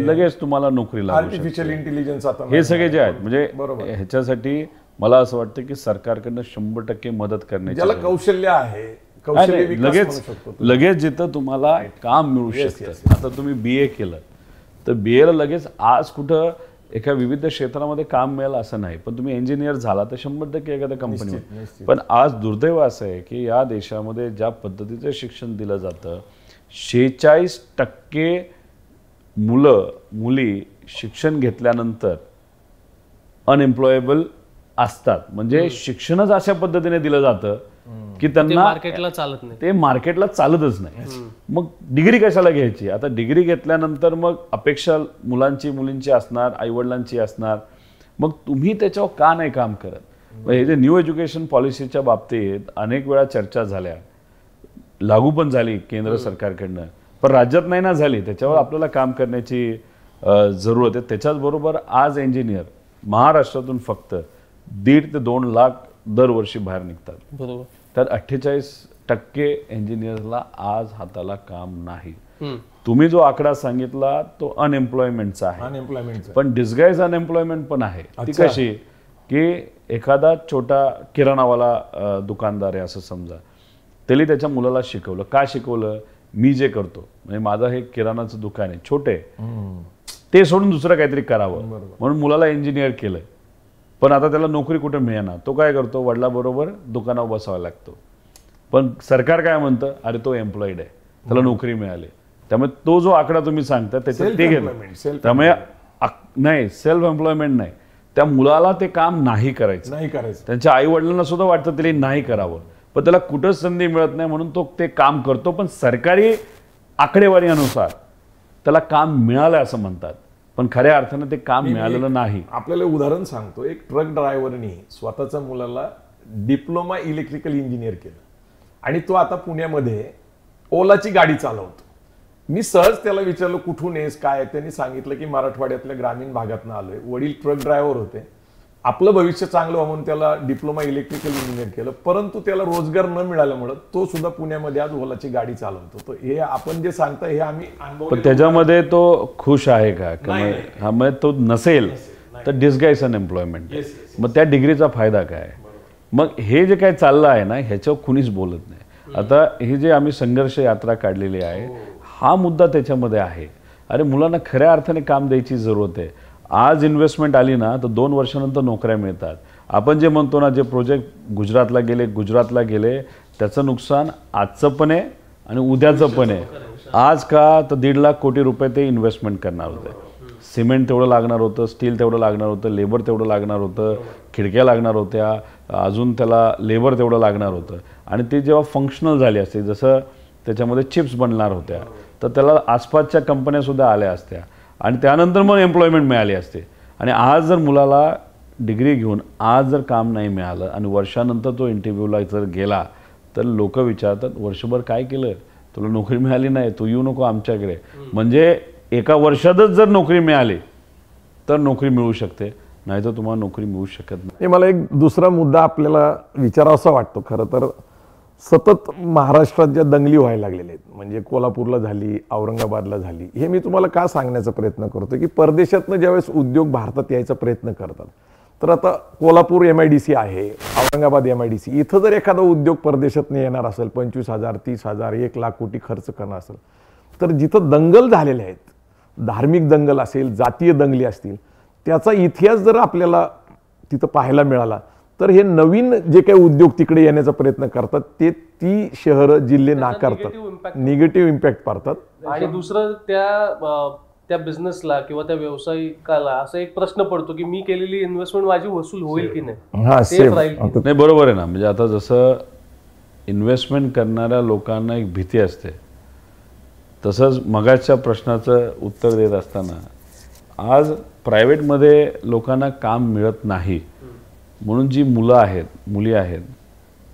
लगेच तुम्हाला नोकरी लागू शकते, आर्टिफिशियल इंटेलिजन्स, हे सगळे जे आहेत, म्हणजे बरोबर. ह्याच्यासाठी मला असं वाटतं की सरकारकडनं 100% मदत करण्याची ज्याला कौशल्य आहे, कौशल्य विकास म्हणू शकतो. लगेच जिथं तुम्हाला काम मिळू शकतं. आता तुम्ही BA केलं तर BAला लगेच आज कुठं एका विविध क्षेत्रामध्ये काम मिळेल असं नाही, पण तुम्ही इंजिनियर झाला तर 100% एखाद्या कंपनीमध्ये. पण आज दुर्दैव असं आहे की या देशामध्ये ज्या पद्धतीचं शिक्षण दिलं जातं, 46% मुली शिक्षण घेतल्यानंतर अनएम्प्लॉयेबल असतात. म्हणजे शिक्षणच अशा पद्धतीने दिलं जातं की त्यांना मार्केटला चालत नाही, ते मार्केटला चालतच नाही. मग डिग्री कशाला घ्यायची? आता डिग्री घेतल्यानंतर मग अपेक्षा मुलांची मुलींची असणार, आईवडिलांची असणार, मग तुम्ही त्याच्यावर का नाही काम करत? हे जे न्यू एज्युकेशन पॉलिसीच्या बाबतीत अनेक वेळा चर्चा झाल्या, लागू पण झाली केंद्र सरकारकडनं, पण राज्यात नाही ना झाली. त्याच्यावर आपल्याला काम करण्याची जरूरत आहे. त्याच्याचबरोबर आज इंजिनियर महाराष्ट्रातून फक्त 1.5 ते 2 लाख दरवर्षी बाहेर निघतात. बरोबर. तर 48% इंजिनियरला आज हाताला काम नाही. तुम्ही जो आकडा सांगितला तो अनएम्प्लॉयमेंटचा आहे, अनएम्प्लॉयमेंटचा, पण डिस्गाईज अनएम्प्लॉयमेंट पण आहे. ती कशी की एखादा छोटा किराणावाला दुकानदार आहे असं समजा, त्याला त्याच्या मुलाला शिकवलं. का शिकवलं? मी जे करतो, म्हणजे माझं हे किराणाचं दुकान आहे, छोटे, ते सोडून दुसरं काहीतरी करावं म्हणून मुलाला इंजिनियर केलं. पण आता त्याला नोकरी कुठे मिळेना, तो काय करतो? वडिलाबरोबर दुकानावर बसावा लागतो. पण सरकार काय म्हणतं? अरे तो एम्प्लॉईड आहे, त्याला नोकरी मिळाली. त्यामुळे तो जो आकडा तुम्ही सांगता त्याच्यात ते घेणं, त्यामुळे नाही, सेल्फ एम्प्लॉयमेंट नाही, त्या मुलाला ते काम नाही करायचं. त्यांच्या आई वडिलांना सुद्धा वाटतं त्याला नाही करावं, पण त्याला कुठंच संधी मिळत नाही म्हणून तो ते काम करतो. पण सरकारी आकडेवारीनुसार त्याला काम मिळालं असं म्हणतात, पण खऱ्या अर्थानं ते काम मिळालेलं नाही. आपल्याला उदाहरण सांगतो. एक ट्रक ड्रायव्हरनी स्वतःच्या मुलाला डिप्लोमा इलेक्ट्रिकल इंजिनियर केलं आणि तो आता पुण्यामध्ये ओलाची गाडी चालवतो. मी सहज त्याला विचारलं कुठून आहेस, काय? त्यांनी सांगितलं की मराठवाड्यातल्या ग्रामीण भागातून आलोय. वडील ट्रक ड्रायव्हर होते. आपलं भविष्य चांगलं व्हावं म्हणून त्याला डिप्लोमा इलेक्ट्रिकल इंजिनियर केलं, परंतु त्याला रोजगार न मिळाल्यामुळे तो सुद्धा पुण्यामध्ये आज ओलाची गाडी चालवतो. तर हे आपण जे सांगताय हे आम्ही पण त्याच्यामध्ये तो खुश आहे का? हा, मग तो नसेल तर डिस्गाईज अनएम्प्लॉयमेंट. मग त्या डिग्रीचा फायदा काय? मग हे जे काय चाललं आहे ना, ह्याच्यावर कुणीच बोलत नाही. आता हे जे आम्ही संघर्ष यात्रा काढलेली आहे, हा मुद्दा त्याच्यामध्ये आहे. अरे मुलांना खऱ्या अर्थाने काम द्यायची जरूरत आहे. आज इन्व्हेस्टमेंट आली ना तर 2 वर्षानंतर नोकऱ्या मिळतात. आपण जे म्हणतो ना, जे प्रोजेक्ट गुजरातला गेले त्याचं नुकसान आजचं पण आहे आणि उद्याचं पण आहे. आज का तर 1.5 लाख कोटी रुपये ते इन्व्हेस्टमेंट करणार होते. सिमेंट तेवढं लागणार होतं, स्टील तेवढं लागणार होतं, लेबर तेवढं लागणार होतं, खिडक्या लागणार होत्या, अजून त्याला लेबर तेवढं लागणार होतं. आणि ते जेव्हा फंक्शनल झाली असते, जसं त्याच्यामध्ये चिप्स बनणार होत्या, तर त्याला आसपासच्या कंपन्यासुद्धा आल्या असत्या आणि त्यानंतर मग एम्प्लॉयमेंट मिळाली असते. आणि आज जर मुलाला डिग्री घेऊन आज जर काम नाही मिळालं आणि वर्षानंतर तो इंटरव्ह्यूला जर गेला तर लोक विचारतात वर्षभर काय केलं, तुला नोकरी मिळाली नाही, तू येऊ नको आमच्याकडे. म्हणजे एका वर्षातच जर नोकरी मिळाली तर नोकरी मिळू शकते, नाही तर तुम्हाला नोकरी मिळू शकत नाही. मला एक दुसरा मुद्दा आपल्याला विचारावासा वाटतो. खरं तर सतत महाराष्ट्रात ज्या दंगली व्हायला लागलेल्या आहेत, म्हणजे कोल्हापूरला झाली, औरंगाबादला झाली, हे मी तुम्हाला का सांगण्याचा प्रयत्न करतो की परदेशातनं ज्यावेळेस उद्योग भारतात यायचा प्रयत्न करतात, तर आता कोल्हापूर MIDC आहे, औरंगाबाद MIDC, इथं जर एखादा उद्योग परदेशातनं येणार असेल, 25,000 30,000 1,00,000 कोटी खर्च करणार असेल, तर जिथं दंगल झालेले आहेत, धार्मिक दंगल असेल, जातीय दंगली असतील, त्याचा इतिहास जर आपल्याला तिथं पाहायला मिळाला तर हे नवीन जे काही उद्योग तिकडे येण्याचा प्रयत्न करतात ते ती शहरं जिल्हे नाकारतात, निगेटिव्ह इम्पॅक्ट पडतात. आणि दुसरं त्या बिझनेसला किंवा त्या व्यावसायिकाला असा एक प्रश्न पडतो की मी केलेली इन्व्हेस्टमेंट माझी वसूल होईल की नाही. नाही, बरोबर आहे ना. म्हणजे आता जसं इन्व्हेस्टमेंट करणाऱ्या लोकांना एक भीती असते, तसंच मगाच्या प्रश्नाचं उत्तर देत असताना आज प्रायव्हेटमध्ये लोकांना काम मिळत नाही म्हणून जी मुलं आहेत, मुली आहेत,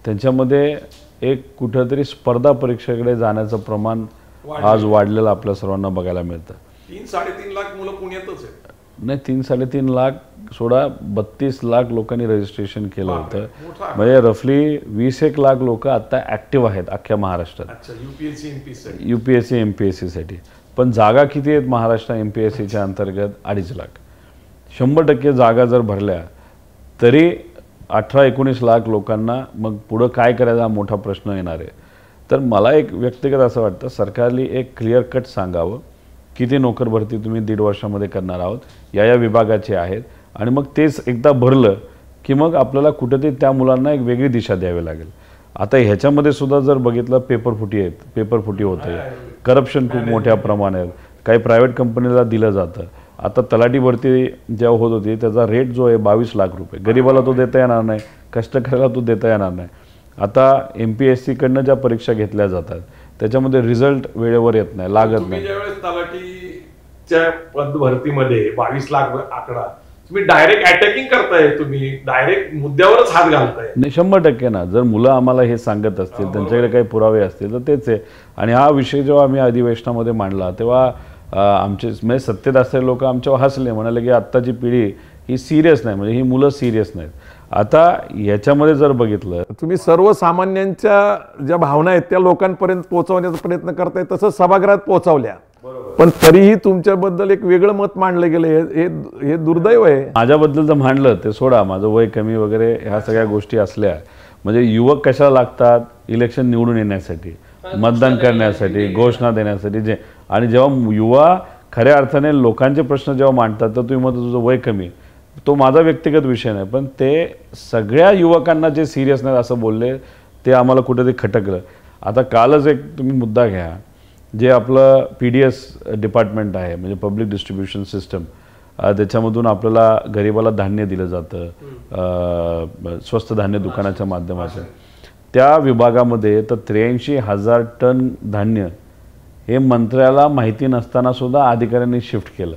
त्यांच्यामध्ये एक कुठेतरी स्पर्धा परीक्षेकडे जाण्याचं प्रमाण आज वाढलेलं आपल्या सर्वांना बघायला मिळतं. 3-3.5 लाख मुलं पुण्यातच आहेत. नाही, 3-3.5 लाख सोडा, 32 लाख लोकांनी रजिस्ट्रेशन केलं होतं. म्हणजे रफली 20-1 लाख लोक आता ॲक्टिव्ह आहेत अख्ख्या महाराष्ट्रात UPSC MPSC साठी. पण जागा किती आहेत महाराष्ट्र MPSCच्या अंतर्गत? 2.5 लाख. 100% जागा जर भरल्या तरी 18-19 लाख लोकांना मग पुढं काय करायचा हा मोठा प्रश्न येणार आहे. तर मला एक व्यक्तिगत असं वाटतं, सरकारने एक क्लिअर कट सांगावं किती नोकर भरती तुम्ही 1.5 वर्षामध्ये करणार आहोत, या विभागाचे आहेत, आणि मग तेच एकदा भरलं की मग आपल्याला कुठेतरी त्या मुलांना एक वेगळी दिशा द्यावी लागेल. आता ह्याच्यामध्ये सुद्धा जर बघितलं पेपरफुटी होते, करप्शन खूप मोठ्या प्रमाणात काही प्रायव्हेट कंपनीला दिलं जातं. आता तलाठी भरती जेव्हा होत होती त्याचा रेट जो आहे 22 लाख रुपये, गरीबाला तो देता येणार नाही, कष्टकऱ्याला तो देता येणार नाही. आता MPSC कडनं ज्या परीक्षा घेतल्या जातात त्याच्यामध्ये रिझल्ट वेळेवर येत नाही, लागत नाही. ज्यावेळेस तलाठीच्या पद भरतीमध्ये 22 लाख आकडा तुम्ही डायरेक्ट अटॅकिंग करताय, तुम्ही डायरेक्ट मुद्द्यावरच हात घालताय. नाही, 100% ना. जर मुलं आम्हाला हे सांगत असतील, त्यांच्याकडे काही पुरावे असतील तर तेच आहे. आणि हा विषय जेव्हा आम्ही अधिवेशनामध्ये मांडला तेव्हा आमचे म्हणजे सत्तेत असलेले लोक आमच्यावर हसले, म्हणाले की आत्ताची पिढी ही सिरियस नाही, म्हणजे ही मुलं सिरियस नाहीत. आता याच्यामध्ये जर बघितलं, तुम्ही सर्वसामान्यांच्या ज्या भावना आहेत त्या लोकांपर्यंत पोहोचवण्याचा प्रयत्न करताय, तसं सभागृहात पोहोचवल्या, पण तरीही तुमच्याबद्दल एक वेगळं मत मांडलं गेलं, हे दुर्दैव आहे. माझ्याबद्दल जर मांडलं ते सोडा, माझं वय कमी वगैरे ह्या सगळ्या गोष्टी असल्या, म्हणजे युवक कशाला लागतात? इलेक्शन निवडून येण्यासाठी, मतदान करण्यासाठी, घोषणा देण्यासाठी. जे आणि जेव्हा युवा खऱ्या अर्थाने लोकांचे प्रश्न जेव्हा मांडतात तर तुम्ही म्हणता तुझं वय कमी, तो माझा व्यक्तिगत विषय नाही, पण ते सगळ्या युवकांना जे सिरियस नाही असं बोलले ते आम्हाला कुठेतरी खटकलं. आता कालच एक तुम्ही मुद्दा घ्या, जे आपलं PDS डिपार्टमेंट आहे, म्हणजे पब्लिक डिस्ट्रीब्युशन सिस्टम, त्याच्यामधून आपल्याला गरिबाला धान्य दिलं जातं स्वस्त धान्य दुकानाच्या माध्यमातून. त्या विभागामध्ये तर 83,000 टन धान्य हे मंत्र्याला माहिती नसताना सुद्धा अधिकाऱ्यांनी शिफ्ट केलं.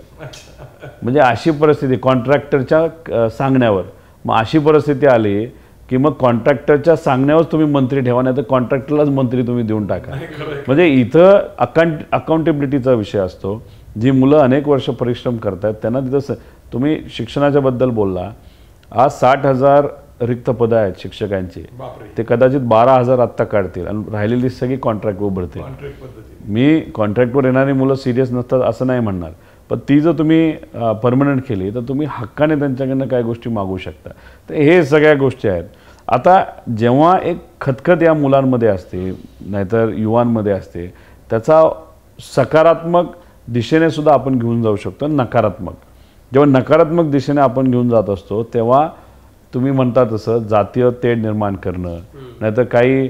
म्हणजे अशी परिस्थिती कॉन्ट्रॅक्टरच्या सांगण्यावर, मग अशी परिस्थिती आली की मग कॉन्ट्रॅक्टरच्या सांगण्यावर तुम्ही मंत्री ठेवा, नाही तर कॉन्ट्रॅक्टरलाच मंत्री तुम्ही देऊन टाका. म्हणजे इथं अकाउंटेबिलिटीचा विषय असतो. जी मुलं अनेक वर्ष परिश्रम करतात त्यांना तिथं तुम्ही शिक्षणाच्या बद्दल बोलला, आज 60,000 रिक्त पदं आहेत शिक्षकांची, ते कदाचित 12,000 आत्ता काढतील आणि राहिलेली सगळी कॉन्ट्रॅक्टवर भरतील. मी कॉन्ट्रॅक्टवर येणारी मुलं सिरियस नसतात असं नाही म्हणणार, पण ती जर तुम्ही परमनंट केली तर तुम्ही हक्काने त्यांच्याकडनं काय गोष्टी मागू शकता. तर हे सगळ्या गोष्टी आहेत. आता जेव्हा एक खतखत या मुलांमध्ये असते, नाहीतर युवांमध्ये असते, त्याचा सकारात्मक दिशेने सुद्धा आपण घेऊन जाऊ शकतो. नकारात्मक, जेव्हा नकारात्मक दिशेने आपण घेऊन जात असतो तेव्हा तुम्ही म्हणता तसं जातीय तेढ निर्माण करणं, नाहीतर काही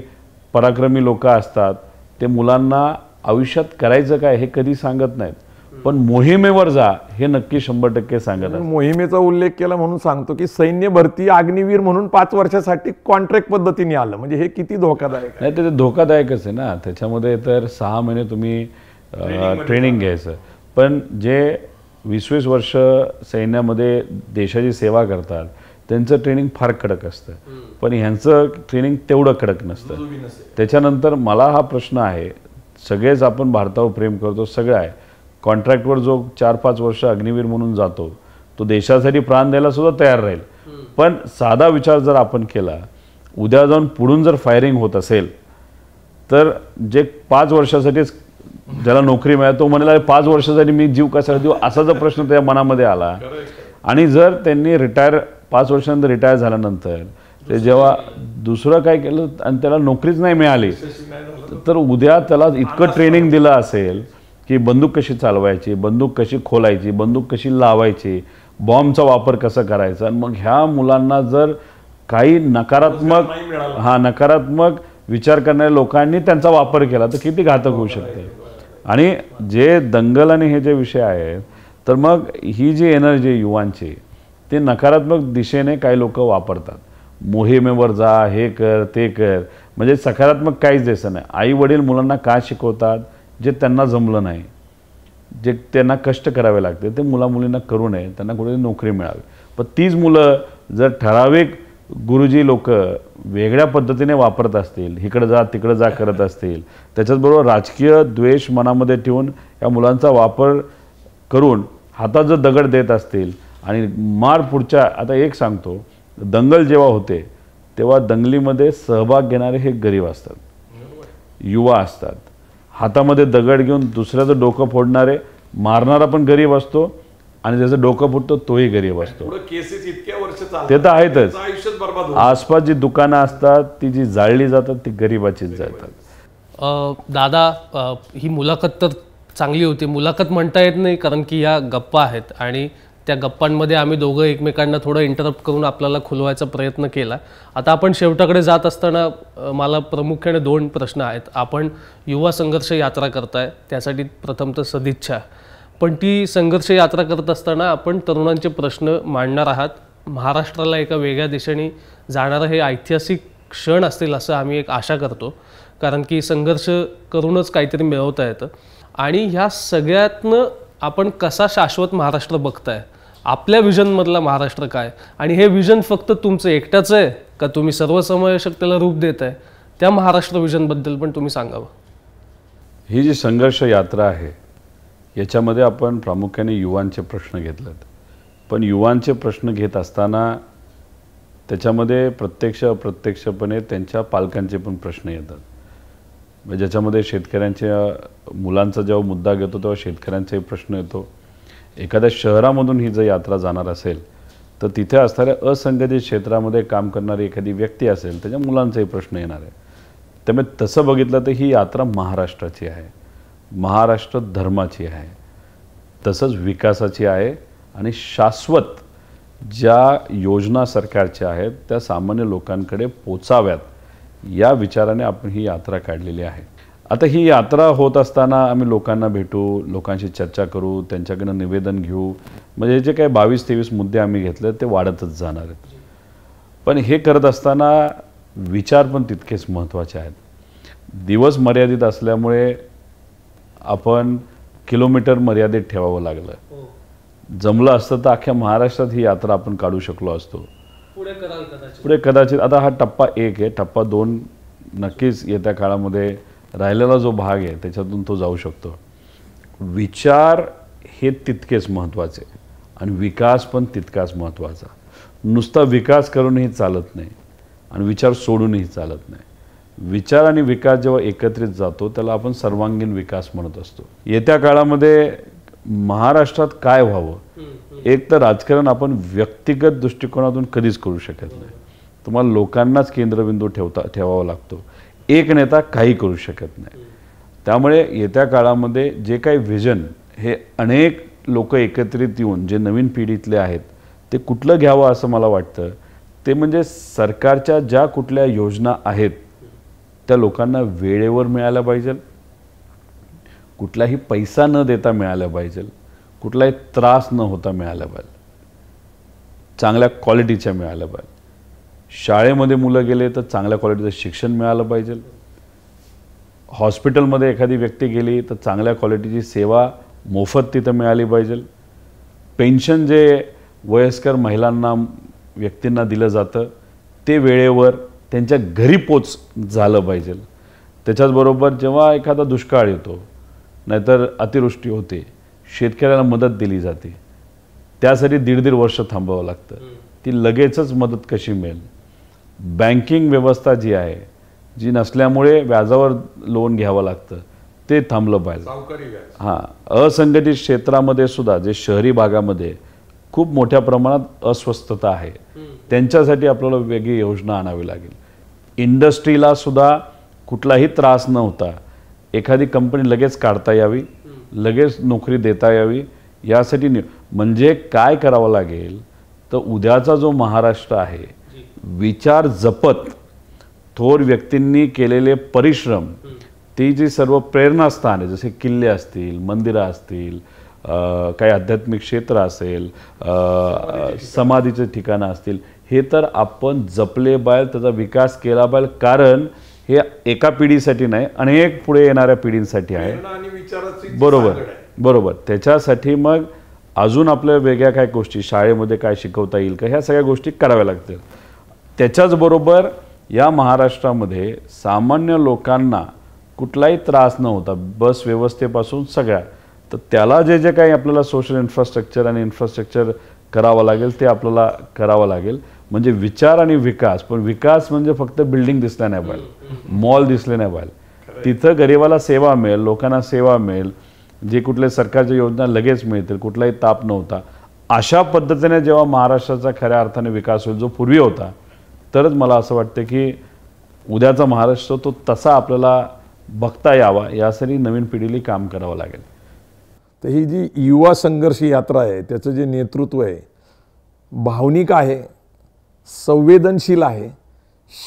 पराक्रमी लोक असतात ते मुलांना आयुष्यात करायचं काय हे कधी सांगत नाहीत, पण मोहिमेवर जा हे नक्की 100% सांगत असतात. मोहिमेचा उल्लेख केला म्हणून सांगतो की सैन्य भरती अग्निवीर म्हणून 5 वर्षासाठी कॉन्ट्रॅक्ट पद्धतीने आलं, म्हणजे हे किती धोकादायक नाही. ते धोकादायकच आहे ना. त्याच्यामध्ये तर 6 महिने तुम्ही ट्रेनिंग घ्यायचं, पण जे 20-20 वर्ष सैन्यामध्ये देशाची सेवा करतात त्यांचं ट्रेनिंग फार कडक असतं, पण ह्यांचं ट्रेनिंग तेवढं कडक नसतं. त्याच्यानंतर मला हा प्रश्न आहे, सगळेच आपण भारतावर प्रेम करतो, सगळं आहे, कॉन्ट्रॅक्टवर जो 4-5 वर्ष अग्निवीर म्हणून जातो तो देशासाठी प्राण द्यायला सुद्धा तयार राहील. पण साधा विचार जर आपण केला, उद्या जाऊन पुढून जर फायरिंग होत असेल तर जे 5 वर्षासाठीच ज्याला नोकरी मिळाली तो म्हणाला 5 वर्षासाठी मी जीव कसा देऊ, असा जर प्रश्न त्याच्या मनामध्ये आला. आणि जर त्यांनी 5 वर्षानंतर रिटायर झाल्यानंतर ते जेव्हा दुसरं काय केलं आणि त्याला नोकरीच नाही मिळाली, तर उद्या त्याला इतकं ट्रेनिंग दिलं असेल की बंदूक कशी चालवायची, बंदूक कशी खोलायची, बंदूक कशी लावायची, बॉम्बचा वापर कसा करायचा. आणि मग ह्या मुलांना जर काही नकारात्मक विचार करणाऱ्या लोकांनी त्यांचा वापर केला तर किती घातक होऊ शकते. आणि जे दंगल आणि हे जे विषय आहेत, तर मग ही जी एनर्जी युवांची ते नकारात्मक दिशेने काही लोक वापरतात. मोहिमेवर जा, हे कर ते कर, म्हणजे सकारात्मक काहीच द्यायचं नाही. आई वडील मुलांना का शिकवतात, जे त्यांना जमलं नाही, जे त्यांना कष्ट करावे लागते ते मुलामुलींना करू नये, त्यांना कुठेतरी नोकरी मिळावी. पण तीच मुलं जर ठराविक गुरुजी लोक वेगळ्या पद्धतीने वापरत असतील, इकडं जा तिकडं जा करत असतील, त्याच्याचबरोबर राजकीय द्वेष मनामध्ये ठेवून या मुलांचा वापर करून हातात जर दगड देत असतील आणि मार पुढच्या, आता एक सांगतो, दंगल जेव्हा होते तेव्हा दंगलीमध्ये सहभाग घेणारे हे गरीब असतात, युवा असतात. हातामध्ये दगड घेऊन दुसऱ्याचं डोकं फोडणारे, मारणारा पण गरीब असतो आणि ज्याचं डोकं फुटतो तोही गरीब असतो. ते तर आहेतच. आसपास जी दुकानं असतात ती जी जाळली जातात ती गरीबाचीच जातात. दादा, ही मुलाखत तर चांगली होती. मुलाखत म्हणता येत नाही कारण की ह्या गप्पा आहेत आणि त्या गप्पांमध्ये आम्ही दोघं एकमेकांना थोडं इंटरप्ट करून आपल्याला खुलवायचा प्रयत्न केला. आता आपण शेवटाकडे जात असताना मला प्रामुख्याने 2 प्रश्न आहेत. आपण युवा संघर्ष यात्रा करताय, त्यासाठी प्रथम तर सदिच्छा. पण ती संघर्ष यात्रा करत असताना आपण तरुणांचे प्रश्न मांडणार आहात. महाराष्ट्राला एका वेगळ्या दिशेने जाणारं हे ऐतिहासिक क्षण असतील असं आम्ही एक आशा करतो, कारण की संघर्ष करूनच काहीतरी मिळवता येतं. आणि ह्या सगळ्यातनं आपण कसा शाश्वत महाराष्ट्र बघताय, आपल्या विजनमधला महाराष्ट्र काय, आणि हे विजन फक्त तुमचं एकट्याचं आहे का तुम्ही सर्वसमावेशक त्याला रूप देत आहे, त्या महाराष्ट्र विजनबद्दल पण तुम्ही सांगावं. ही जी संघर्ष यात्रा आहे याच्यामध्ये आपण प्रामुख्याने युवांचे प्रश्न घेतलेत. पण युवांचे प्रश्न घेत असताना त्याच्यामध्ये प्रत्यक्ष अप्रत्यक्षपणे त्यांच्या पालकांचे पण प्रश्न येतात. म्हणजे ज्याच्यामध्ये शेतकऱ्यांच्या मुलांचा जेव्हा मुद्दा घेतो तेव्हा शेतकऱ्यांचाही प्रश्न येतो. एखाद्या शहरामधून ही जर यात्रा जाणार असेल तर तिथे असणाऱ्या असंघटित क्षेत्रामध्ये काम करणारी एखादी व्यक्ती असेल त्याच्या मुलांचाही प्रश्न येणार आहे. त्यामुळे तसं बघितलं तर ही यात्रा महाराष्ट्राची आहे, महाराष्ट्र धर्माची आहे, तसंच विकासाची आहे. आणि शाश्वत ज्या योजना सरकारच्या आहेत त्या सामान्य लोकांकडे पोचाव्यात या विचाराने आपण ही यात्रा काढलेली आहे. आता ही यात्रा होत असताना आम्ही लोकांना भेटू, लोकांशी चर्चा करू, त्यांच्याकडनं निवेदन घेऊ. म्हणजे जे काही 22-23 मुद्दे आम्ही घेतले ते वाढतच जाणार आहेत. पण हे करत असताना विचार पण तितकेच महत्त्वाचे आहेत. दिवस मर्यादित असल्यामुळे आपण किलोमीटर मर्यादित ठेवावं लागलं. जमलं असतं तर अख्ख्या महाराष्ट्रात ही यात्रा आपण काढू शकलो असतो. पुढे कदाचित आता हा टप्पा 1 आहे, टप्पा 2 नक्कीच येत्या काळामध्ये राहिलेला जो भाग आहे त्याच्यातून तो जाऊ शकतो. विचार हे तितकेच महत्त्वाचे आणि विकास पण तितकाच महत्त्वाचा. नुसता विकास करूनही चालत नाही आणि विचार सोडूनही चालत नाही. विचार आणि विकास जेव्हा एकत्रित जातो त्याला आपण सर्वांगीण विकास म्हणत असतो. येत्या काळामध्ये महाराष्ट्रात काय व्हावं, एक तर राजकारण आपण व्यक्तिगत दृष्टिकोनातून कधीच करू शकत नाही. तुम्हाला लोकांनाच केंद्रबिंदू ठेवावा लागतो. एक नेता काही करू शकत नाही. त्यामुळे येत्या काळामध्ये जे काही व्हिजन हे अनेक लोक एकत्रित येऊन जे नवीन पिढीतले आहेत ते कुठलं घ्यावं असं मला वाटतं. ते म्हणजे सरकारच्या ज्या कुठल्या योजना आहेत त्या लोकांना वेळेवर मिळाल्या पाहिजे, कुठलाही पैसा न देता मिळाल्या पाहिजे, कुठलाही त्रास न होता मिळाल्या पाहिजे, चांगल्या क्वालिटीच्या मिळाल्या पाहिजे. शाळेमध्ये मुलं गेले तर चांगल्या क्वालिटीचं शिक्षण मिळालं पाहिजे. हॉस्पिटलमध्ये एखादी व्यक्ती गेली तर चांगल्या क्वालिटीची सेवा मोफत तिथं मिळाली पाहिजे. पेन्शन जे वयस्कर महिलांना व्यक्तींना दिलं जातं ते वेळेवर त्यांच्या घरी पोच झालं पाहिजे. त्याच्याचबरोबर जेव्हा एखादा दुष्काळ येतो, नाहीतर अतिवृष्टी होते, शेतकऱ्याला मदत दिली जाते, त्यासाठी 1.5 वर्ष थांबावं लागतं. ती लगेचच मदत कशी मिळेल? बँकिंग व्यवस्था जी आहे, जी नसल्यामुळे व्याजावर लोन घ्यावं लागतं, ते थांबलं पाहिजे. हां, असंघटित क्षेत्रामध्ये सुद्धा जे शहरी भागामध्ये खूप मोठ्या प्रमाणात अस्वस्थता आहे, त्यांच्यासाठी आपल्याला वेगळी योजना आणावी लागेल. इंडस्ट्रीला सुद्धा कुठलाही त्रास न होता एखादी कंपनी लगेच काढता यावी, लगेच नोकरी देता यावी, यासाठी म्हणजे काय करावं लागेल तर उद्याचा जो महाराष्ट्र आहे, विचार जपत थोर व्यक्तींनी केलेले परिश्रम, ती जी सर्व प्रेरणास्थान आहे, जसे किल्ले असतील, मंदिरं असतील, काही आध्यात्मिक क्षेत्र असेल, समाधीचे ठिकाणं असतील, हे तर आपण जपले पाहिजे, त्याचा विकास केला पाहिजे. कारण हे एका पिढीसाठी नाही, अनेक पुढे येणाऱ्या पिढींसाठी आहे. बरोबर बरोबर. त्याच्यासाठी मग अजून आपल्या वेगळ्या काय गोष्टी शाळेमध्ये काय शिकवता येईल का, ह्या सगळ्या गोष्टी कराव्या लागतील. त्याच्याचबरोबर या महाराष्ट्रामध्ये सामान्य लोकांना कुठलाही त्रास न होता, बस व्यवस्थेपासून सगळ्या, तर त्याला जे जे काही आपल्याला सोशल इन्फ्रास्ट्रक्चर आणि इन्फ्रास्ट्रक्चर करावं लागेल ते आपल्याला करावं लागेल. म्हणजे विचार आणि विकास, पण विकास म्हणजे फक्त बिल्डिंग दिसल्या नाही पाहिजे, मॉल दिसले नाही पाहिजे. तिथं गरिबाला सेवा मिळेल, लोकांना सेवा मिळेल, जे कुठल्या सरकारच्या योजना लगेच मिळतील, कुठलाही ताप नव्हता. अशा पद्धतीने जेव्हा महाराष्ट्राचा खऱ्या अर्थाने विकास होईल, जो पूर्वी होता, तरच मला असं वाटतं की उद्याचा महाराष्ट्र तो तसा आपल्याला बघता यावा, यासाठी नवीन पिढीला काम करावं लागेल. तर ही जी युवा संघर्ष यात्रा आहे, त्याचं जे नेतृत्व आहे, भावनिक आहे, संवेदनशील आहे,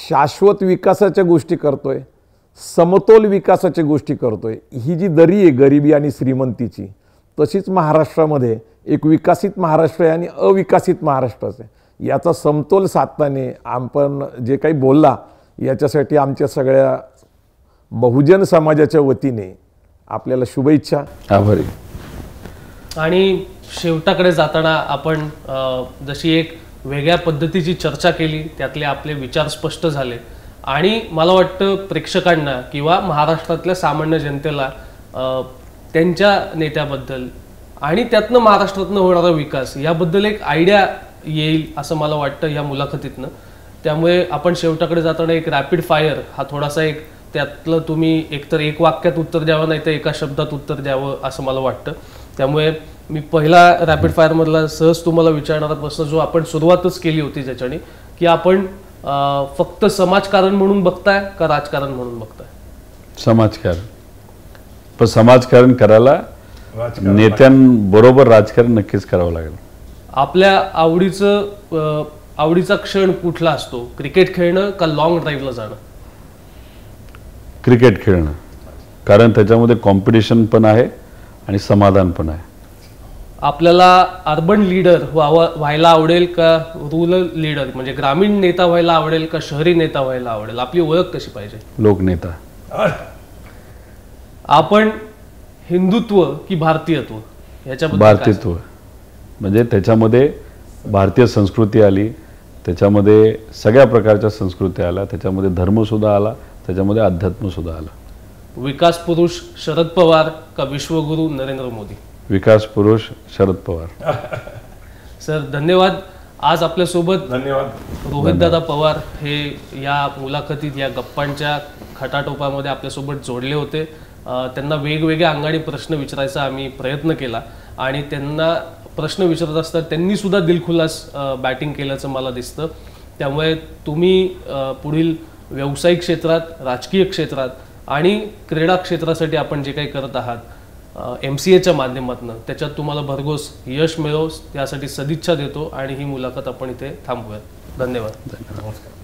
शाश्वत विकासाच्या गोष्टी करतोय, समतोल विकासाच्या गोष्टी करतोय. ही जी दरी आहे गरिबी आणि श्रीमंतीची, तशीच महाराष्ट्रामध्ये एक विकसित महाराष्ट्र आहे आणि अविकसित महाराष्ट्र आहे. याचा समतोल साधताना आपण जे काही बोलला, याच्यासाठी आमच्या सगळ्या बहुजन समाजाच्या वतीने आपल्याला शुभेच्छा. आभारी. आणि शेवटाकडे जाताना आपण जशी एक वेगळ्या पद्धतीची चर्चा केली, त्यातले आपले विचार स्पष्ट झाले आणि मला वाटतं प्रेक्षकांना किंवा महाराष्ट्रातल्या सामान्य जनतेला त्यांच्या नेत्याबद्दल आणि त्यातनं महाराष्ट्रातनं होणारा विकास याबद्दल एक आयडिया येईल असं मला वाटतं या मुलाखतीतनं. त्यामुळे आपण शेवटाकडे जाताना एक रॅपिड फायर हा थोडासा एक त्यातलं तुम्ही एकतर एक वाक्यात उत्तर द्यावं, नाही तर एका शब्दात उत्तर द्यावं असं मला वाटतं. त्यामुळे मी पहिला रॅपिड फायरमधला सहज तुम्हाला विचारणारा प्रश्न जो आपण सुरुवातच केली होती ज्याच्याने, की आपण फक्त समाजकारण म्हणून बघताय का राजकारण म्हणून बघताय? समाजकारण. पण समाजकारण करायला नेत्यांबरोबर राजकारण नक्कीच करावं लागेल. आपल्या आवडीचा क्षण कुठला असतो? क्रिकेट खेळणं का लॉंग ड्राईव्हला जाणं? क्रिकेट खेळणं, कारण त्याच्यामध्ये कॉम्पिटिशन पण आहे आणि समाधान पण आहे. आपल्याला अर्बन लीडर व्हायला आवडेल का रुरल लीडर म्हणजे ग्रामीण नेता व्हायला आवडेल का शहरी नेता व्हायला आवडेल? आपली ओळख कशी पाहिजे? लोकनेता. आपण हिंदुत्व की भारतीयत्व ह्याच्याबद्दल? भारतीयत्व. म्हणजे त्याच्यामध्ये भारतीय संस्कृती आली, त्याच्यामध्ये सगळ्या प्रकारच्या संस्कृती आल्या, त्याच्यामध्ये धर्म सुद्धा आला, त्याच्यामध्ये अध्यात्म सुद्धा आलं. विकास पुरुष शरद पवार का विश्वगुरु नरेंद्र मोदी? विकास पुरुष शरद पवार. सर धन्यवाद. आज आपल्यासोबत धन्यवाद रोहितदादा पवार हे या मुलाखतीत या गप्पांच्या खटाटोपामध्ये आपल्यासोबत जोडले होते. त्यांना वेगवेगळ्या अंगाने प्रश्न विचारायचा आम्ही प्रयत्न केला आणि त्यांना प्रश्न विचारत असतात त्यांनी सुद्धा दिलखुलास बॅटिंग केल्याचं मला दिसतं. त्यामुळे तुम्ही पुढील व्यावसायिक क्षेत्रात, राजकीय क्षेत्रात आणि क्रीडा क्षेत्रासाठी आपण जे काही करत आहात MCAच्या माध्यमातून, त्याच्यात तुम्हाला भरघोस यश मिळो यासाठी सदिच्छा देतो आणि ही मुलाखत आपण इथे थांबूया. धन्यवाद. नमस्कार.